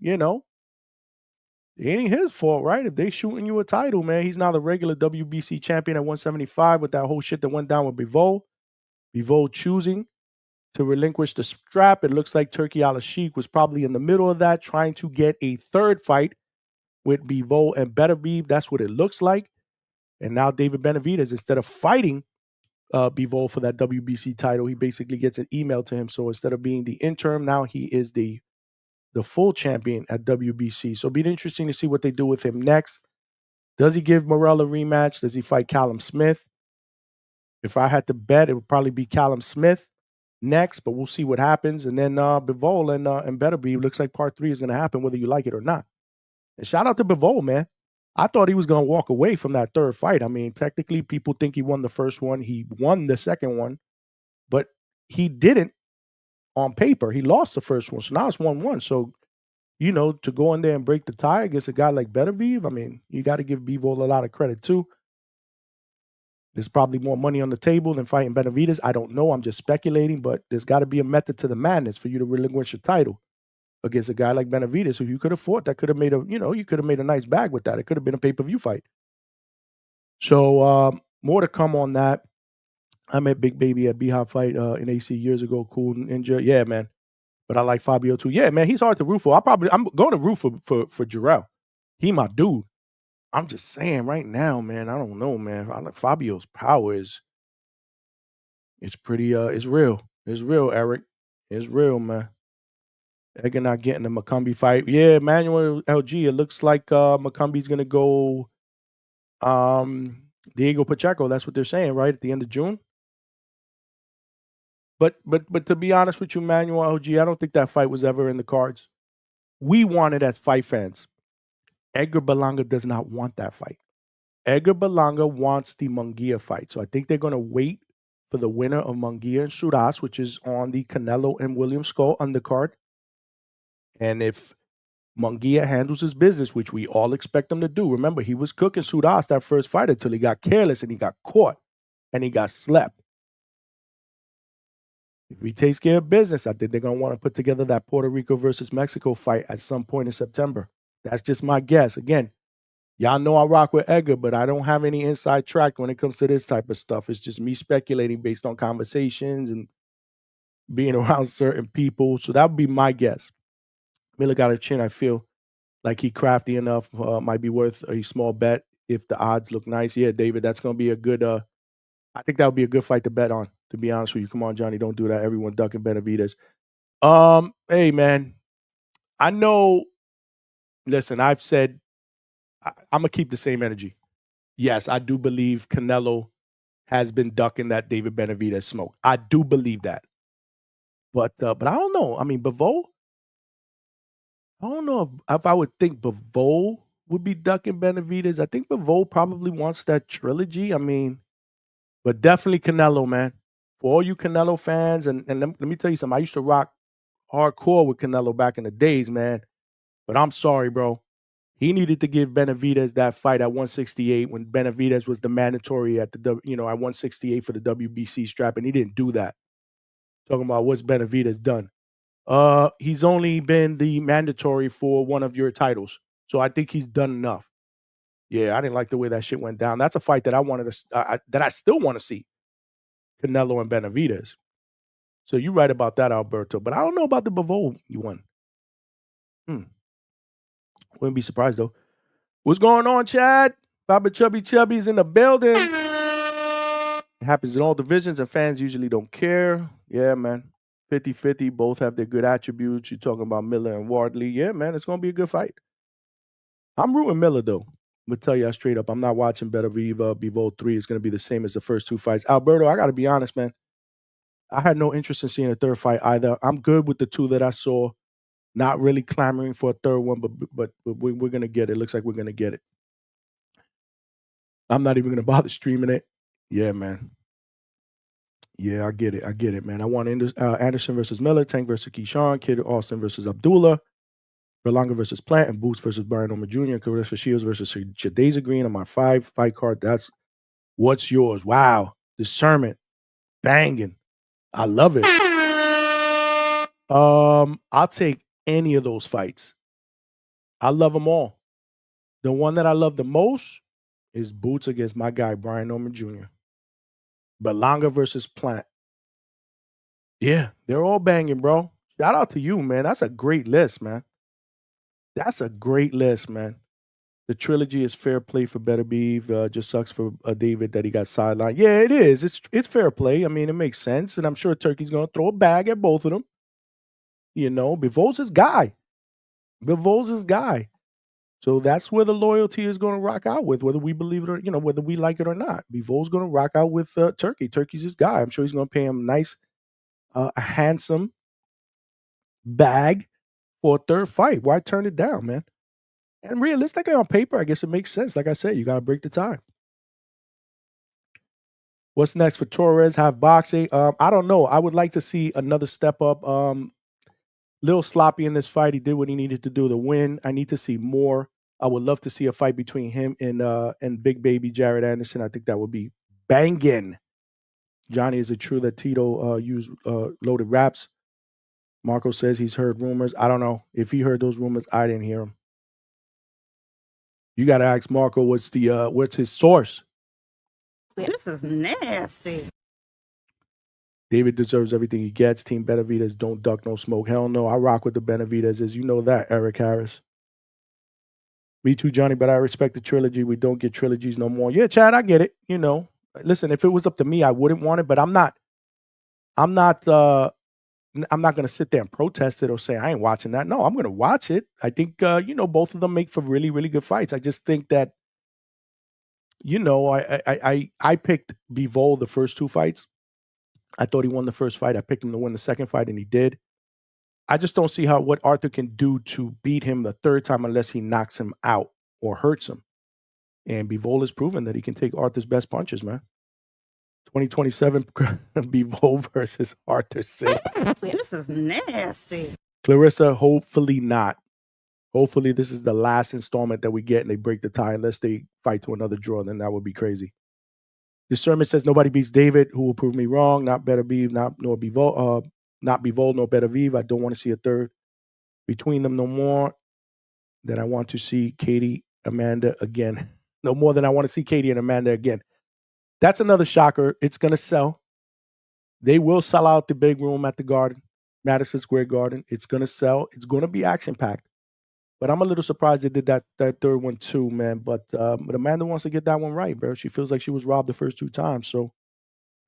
it ain't his fault, right? If they shooting you a title, man, he's now the regular WBC champion at 175 with that whole shit that went down with Bivol. Bivol choosing to relinquish the strap. It looks like Turki Al-Sheikh was probably in the middle of that, trying to get a third fight with Bivol and Beterbiev. That's what it looks like. And now David Benavidez, instead of fighting Bivol for that WBC title, he basically gets an email to him. So instead of being the interim, now he is the full champion at WBC. So it'll be interesting to see what they do with him next. Does he give Morrell a rematch? Does he fight Callum Smith? If I had to bet, it would probably be Callum Smith next, but we'll see what happens. And then Bivol and Beterbiev, looks like part 3 is going to happen whether you like it or not. And shout out to Bivol, man. I thought he was going to walk away from that third fight. I mean, technically, people think he won the first one. He won the second one, but he didn't on paper. He lost the first one. So now it's 1-1. So, to go in there and break the tie against a guy like Beterbiev, I mean, you got to give Bivol a lot of credit too. There's probably more money on the table than fighting Benavidez. I don't know. I'm just speculating, but there's got to be a method to the madness for you to relinquish your title against a guy like Benavidez, who you could have fought. That could have made you could have made a nice bag with that. It could have been a pay-per-view fight. So more to come on that. I met Big Baby at B-Hop fight in AC years ago. Cool ninja. Yeah, man. But I like Fabio too. Yeah, man, he's hard to root for. I'm going to root for Jarrell. He my dude. I'm just saying right now, man, I don't know, man. I like Fabio's power it's pretty it's real. It's real, Eric. It's real, man. Edgar not getting the McCumbee fight. Yeah, Manuel LG. It looks like McCumbie's gonna go Diego Pacheco. That's what they're saying, right? At the end of June. But to be honest with you, Manuel LG, I don't think that fight was ever in the cards. We want it as fight fans. Edgar Berlanga does not want that fight. Edgar Berlanga wants the Munguia fight. So I think they're going to wait for the winner of Munguia and Suras, which is on the Canelo and William Skull undercard. And if Munguia handles his business, which we all expect him to do, remember, he was cooking Suras that first fight until he got careless and he got caught and he got slept. If he takes care of business, I think they're going to want to put together that Puerto Rico versus Mexico fight at some point in September. That's just my guess. Again, y'all know I rock with Edgar, but I don't have any inside track when it comes to this type of stuff. It's just me speculating based on conversations and being around certain people. So that would be my guess. Miller got a chin. I feel like he crafty enough. Might be worth a small bet if the odds look nice. Yeah, David, that's going to be a good I think that would be a good fight to bet on, to be honest with you. Come on, Johnny, don't do that. Everyone ducking Benavidez. Hey, man, I know, listen, I've said I'm going to keep the same energy. Yes, I do believe Canelo has been ducking that David Benavidez smoke. I do believe that. But I don't know. I mean, Bivol, I don't know if I would think Bivol would be ducking Benavidez. I think Bivol probably wants that trilogy. I mean, but definitely Canelo, man. For all you Canelo fans, and let me tell you something. I used to rock hardcore with Canelo back in the days, man. But I'm sorry, bro. He needed to give Benavidez that fight at 168 when Benavidez was the mandatory at the at 168 for the WBC strap, and he didn't do that. Talking about what's Benavidez done. He's only been the mandatory for one of your titles, so I think he's done enough. Yeah, I didn't like the way that shit went down. That's a fight that I wanted to, that I still want to see. Canelo and Benavidez. So you're right about that, Alberto. But I don't know about the Bivol one. Wouldn't be surprised though. What's going on, Chad? Baba Chubby's in the building. It happens in all divisions, and fans usually don't care. Yeah, man. 50-50, both have their good attributes. You're talking about Miller and Wardley. Yeah, man, it's going to be a good fight. I'm rooting Miller, though. I'm going to tell you straight up. I'm not watching Bivol 3. It's going to be the same as the first two fights. Alberto, I got to be honest, man. I had no interest in seeing a third fight either. I'm good with the two that I saw. Not really clamoring for a third one, but we're going to get it. It looks like we're going to get it. I'm not even going to bother streaming it. Yeah, man. Yeah, I get it, man. I want Anderson versus Miller, Tank versus Keyshawn, Kid Austin versus Abdullah, Berlanga versus Plant, and Boots versus Brian O'Mara Jr., and Carissa Shields versus Shadaza Green on my 5 fight card. That's what's yours. Wow. Discernment. Banging. I love it. I'll take any of those fights. I love them all. The one that I love the most is Boots against my guy, Brian O'Mara Jr. Berlanga versus Plant. Yeah, they're all banging, bro. Shout out to you, man. That's a great list, man. That's a great list, man. The trilogy is fair play for Better Beef. Just sucks for David that he got sidelined. Yeah, it is. It's fair play. I mean, it makes sense, and I'm sure Turkey's going to throw a bag at both of them. You know, Bivol's his guy. So that's where the loyalty is going to rock out with, whether we believe it or, whether we like it or not. Bivol's going to rock out with Turkey. Turkey's his guy. I'm sure he's going to pay him a handsome bag for a third fight. Why turn it down, man? And realistically, on paper, I guess it makes sense. Like I said, you got to break the tie. What's next for Torres? Have boxing? I don't know. I would like to see another step up. Little sloppy in this fight. He did what he needed to do to win. I need to see more. I would love to see a fight between him and Big Baby Jared Anderson. I think that would be banging. Johnny, is it true that Tito used loaded raps? Marco says he's heard rumors. I don't know. If he heard those rumors, I didn't hear them. You got to ask Marco what's his source. This is nasty. David deserves everything he gets. Team Benavidez, don't duck, no smoke. Hell no. I rock with the Benavidez. You know that, Eric Harris. Me too, Johnny, but I respect the trilogy. We don't get trilogies no more. Yeah, Chad, I get it. Listen, if it was up to me, I wouldn't want it, but I'm not going to sit there and protest it or say I ain't watching that. No, I'm going to watch it. I think both of them make for really, really good fights. I just think that I picked Bivol the first 2 fights. I thought he won the first fight. I picked him to win the second fight, and he did. I just don't see what Arthur can do to beat him the third time unless he knocks him out or hurts him. And Bivol has proven that he can take Arthur's best punches, man. 2027 Bivol versus Arthur Silva. This is nasty. Clarissa, hopefully not. Hopefully this is the last installment that we get and they break the tie unless they fight to another draw. Then that would be crazy. Discernment says nobody beats David, who will prove me wrong. Not Better Beef, not Bivol, nor Better Beef. I don't want to see a third between them no more than I want to see Katie, Amanda again. No more than I want to see Katie and Amanda again. That's another shocker. It's going to sell. They will sell out the big room at the Garden, Madison Square Garden. It's going to sell. It's going to be action-packed. But I'm a little surprised they did that third one too, man. But Amanda wants to get that one right, bro. She feels like she was robbed the first 2 times. So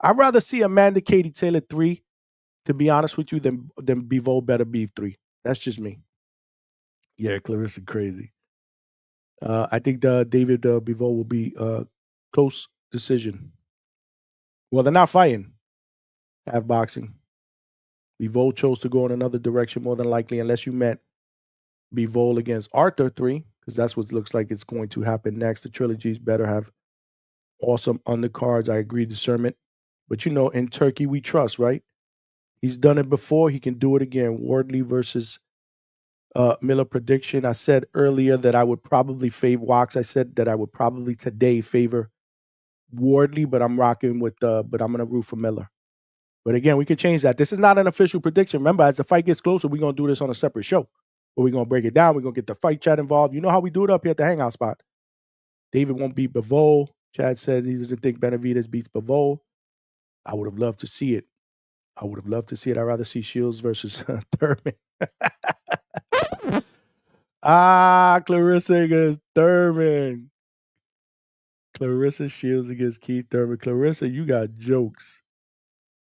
I'd rather see Amanda Katie Taylor 3, to be honest with you, than Bivol Better Beef 3. That's just me. Yeah, Clarissa crazy. I think David Bivol will be a close decision. Well, they're not fighting. Have boxing. Bivol chose to go in another direction more than likely, unless you meant Bivol against Arthur 3, because that's what looks like it's going to happen next. The trilogies better have awesome undercards. I agree, discernment. But in Turkey, we trust, right? He's done it before. He can do it again. Wardley versus Miller prediction. I said earlier that I would probably favor Wax. I said that I would probably today favor Wardley, but I'm rocking with but I'm going to root for Miller. But again, we could change that. This is not an official prediction. Remember, as the fight gets closer, we're going to do this on a separate show. But we're going to break it down. We're going to get the fight chat involved. You know how we do it up here at the Hangout spot. David won't beat Bivol. Chad said he doesn't think Benavidez beats Bivol. I would have loved to see it. I'd rather see Shields versus Thurman. Clarissa against Thurman. Clarissa Shields against Keith Thurman. Clarissa, you got jokes.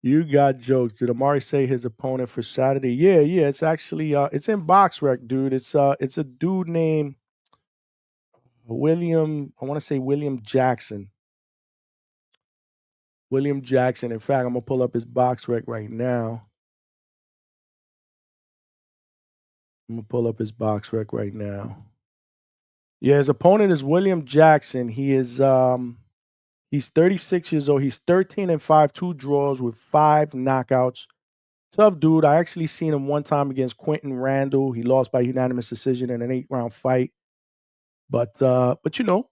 Did Omari say his opponent for Saturday? Yeah. It's actually it's in BoxRec, dude. It's a dude named William. I want to say William Jackson. William Jackson. In fact, I'm gonna pull up his BoxRec right now. Yeah, his opponent is William Jackson. He is he's 36 years old. He's 13-5, 2 draws with 5 knockouts. Tough dude. I actually seen him one time against Quentin Randall. He lost by unanimous decision in an 8-round fight. But you know,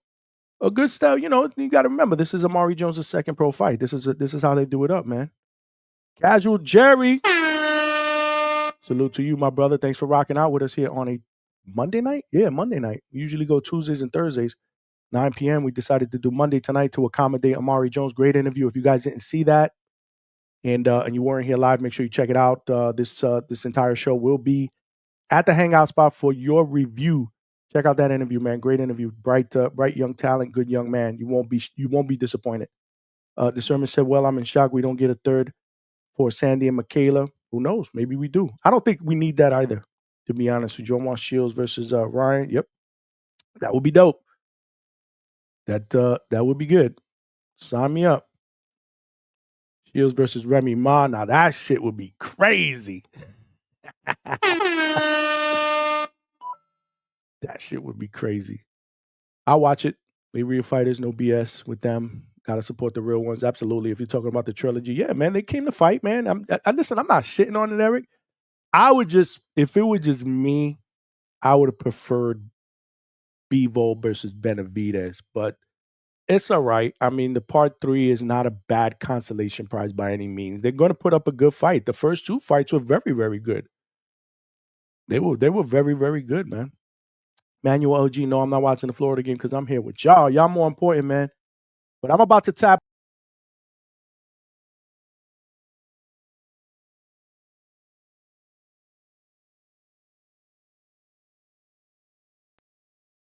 a good style. You know, you got to remember this is Omari Jones' second pro fight. This is how they do it up, man. Casual Jerry. Salute to you, my brother. Thanks for rocking out with us here on a Monday night. Yeah, Monday night. We usually go Tuesdays and Thursdays, 9 p.m. We decided to do Monday tonight to accommodate Omari Jones. Great interview. If you guys didn't see that and you weren't here live, make sure you check it out. This entire show will be at the Hangout spot for your review. Check out that interview, man. Great interview. Bright young talent, good young man. You won't be disappointed. The sermon said, "Well, I'm in shock. We don't get a third for Sandy and Michaela. Who knows? Maybe we do. I don't think we need that either, to be honest with you. Omar Shields versus Ryan. Yep, that would be dope. That would be good. Sign me up. Shields versus Remy Ma. Now that shit would be crazy. That shit would be crazy. I'll watch it. They real fighters, no BS with them. Gotta support the real ones. Absolutely. If you're talking about the trilogy, yeah, man, they came to fight, man. Listen, I'm not shitting on it, Eric. If it were just me, I would have preferred Bivol versus Benavidez, but it's all right. I mean, the part 3 is not a bad consolation prize by any means. They're going to put up a good fight. The first 2 fights were very, very good. They were very, very good, man. Manuel OG, no, I'm not watching the Florida game because I'm here with y'all. Y'all more important, man. But I'm about to tap.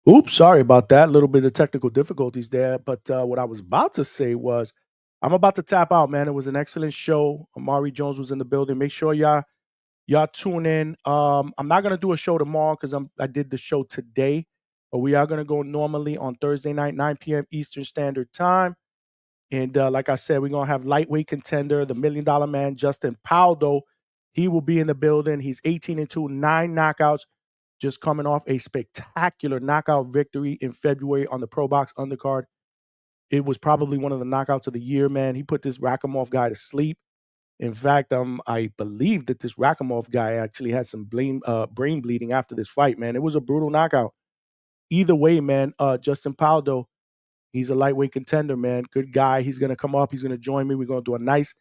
Oops, sorry about that. A little bit of technical difficulties there. But what I was about to say was I'm about to tap out, man. It was an excellent show. Omari Jones was in the building. Make sure y'all tune in. I'm not gonna do a show tomorrow because I did the show today, but we are gonna go normally on Thursday night, 9 p.m. Eastern Standard Time. And like I said, we're gonna have lightweight contender, the $1 Million Man, Justin Paldo. He will be in the building. He's 18-2, 9 knockouts, just coming off a spectacular knockout victory in February on the Pro Box undercard. It was probably one of the knockouts of the year, man. He put this Rakhimov guy to sleep. In fact, I believe that this Rakhimov guy actually had some brain bleeding after this fight, man. It was a brutal knockout. Either way, man, Justin Paldo, he's a lightweight contender, man. Good guy. He's going to come up. He's going to join me. We're going to do a nice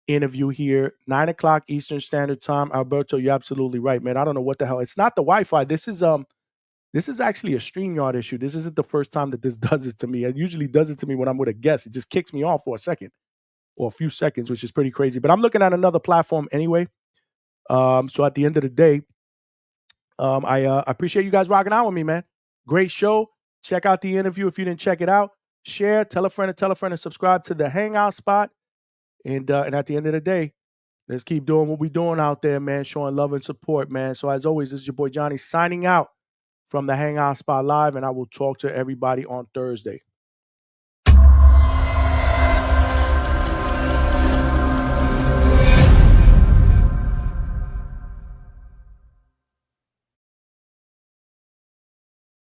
interview here, 9 o'clock Eastern Standard Time. Alberto, you're absolutely right, man. I don't know what the hell. It's not the Wi-Fi. This is actually a StreamYard issue. This isn't the first time that this does it to me. It usually does it to me when I'm with a guest. It just kicks me off for a second or a few seconds, which is pretty crazy. But I'm looking at another platform anyway. So at the end of the day, I appreciate you guys rocking out with me, man. Great show. Check out the interview if you didn't check it out. Share, tell a friend, and subscribe to the Hangout spot. And at the end of the day, let's keep doing what we're doing out there, man, showing love and support, man. So as always, this is your boy Johnny signing out from the Hangout spot live, and I will talk to everybody on Thursday.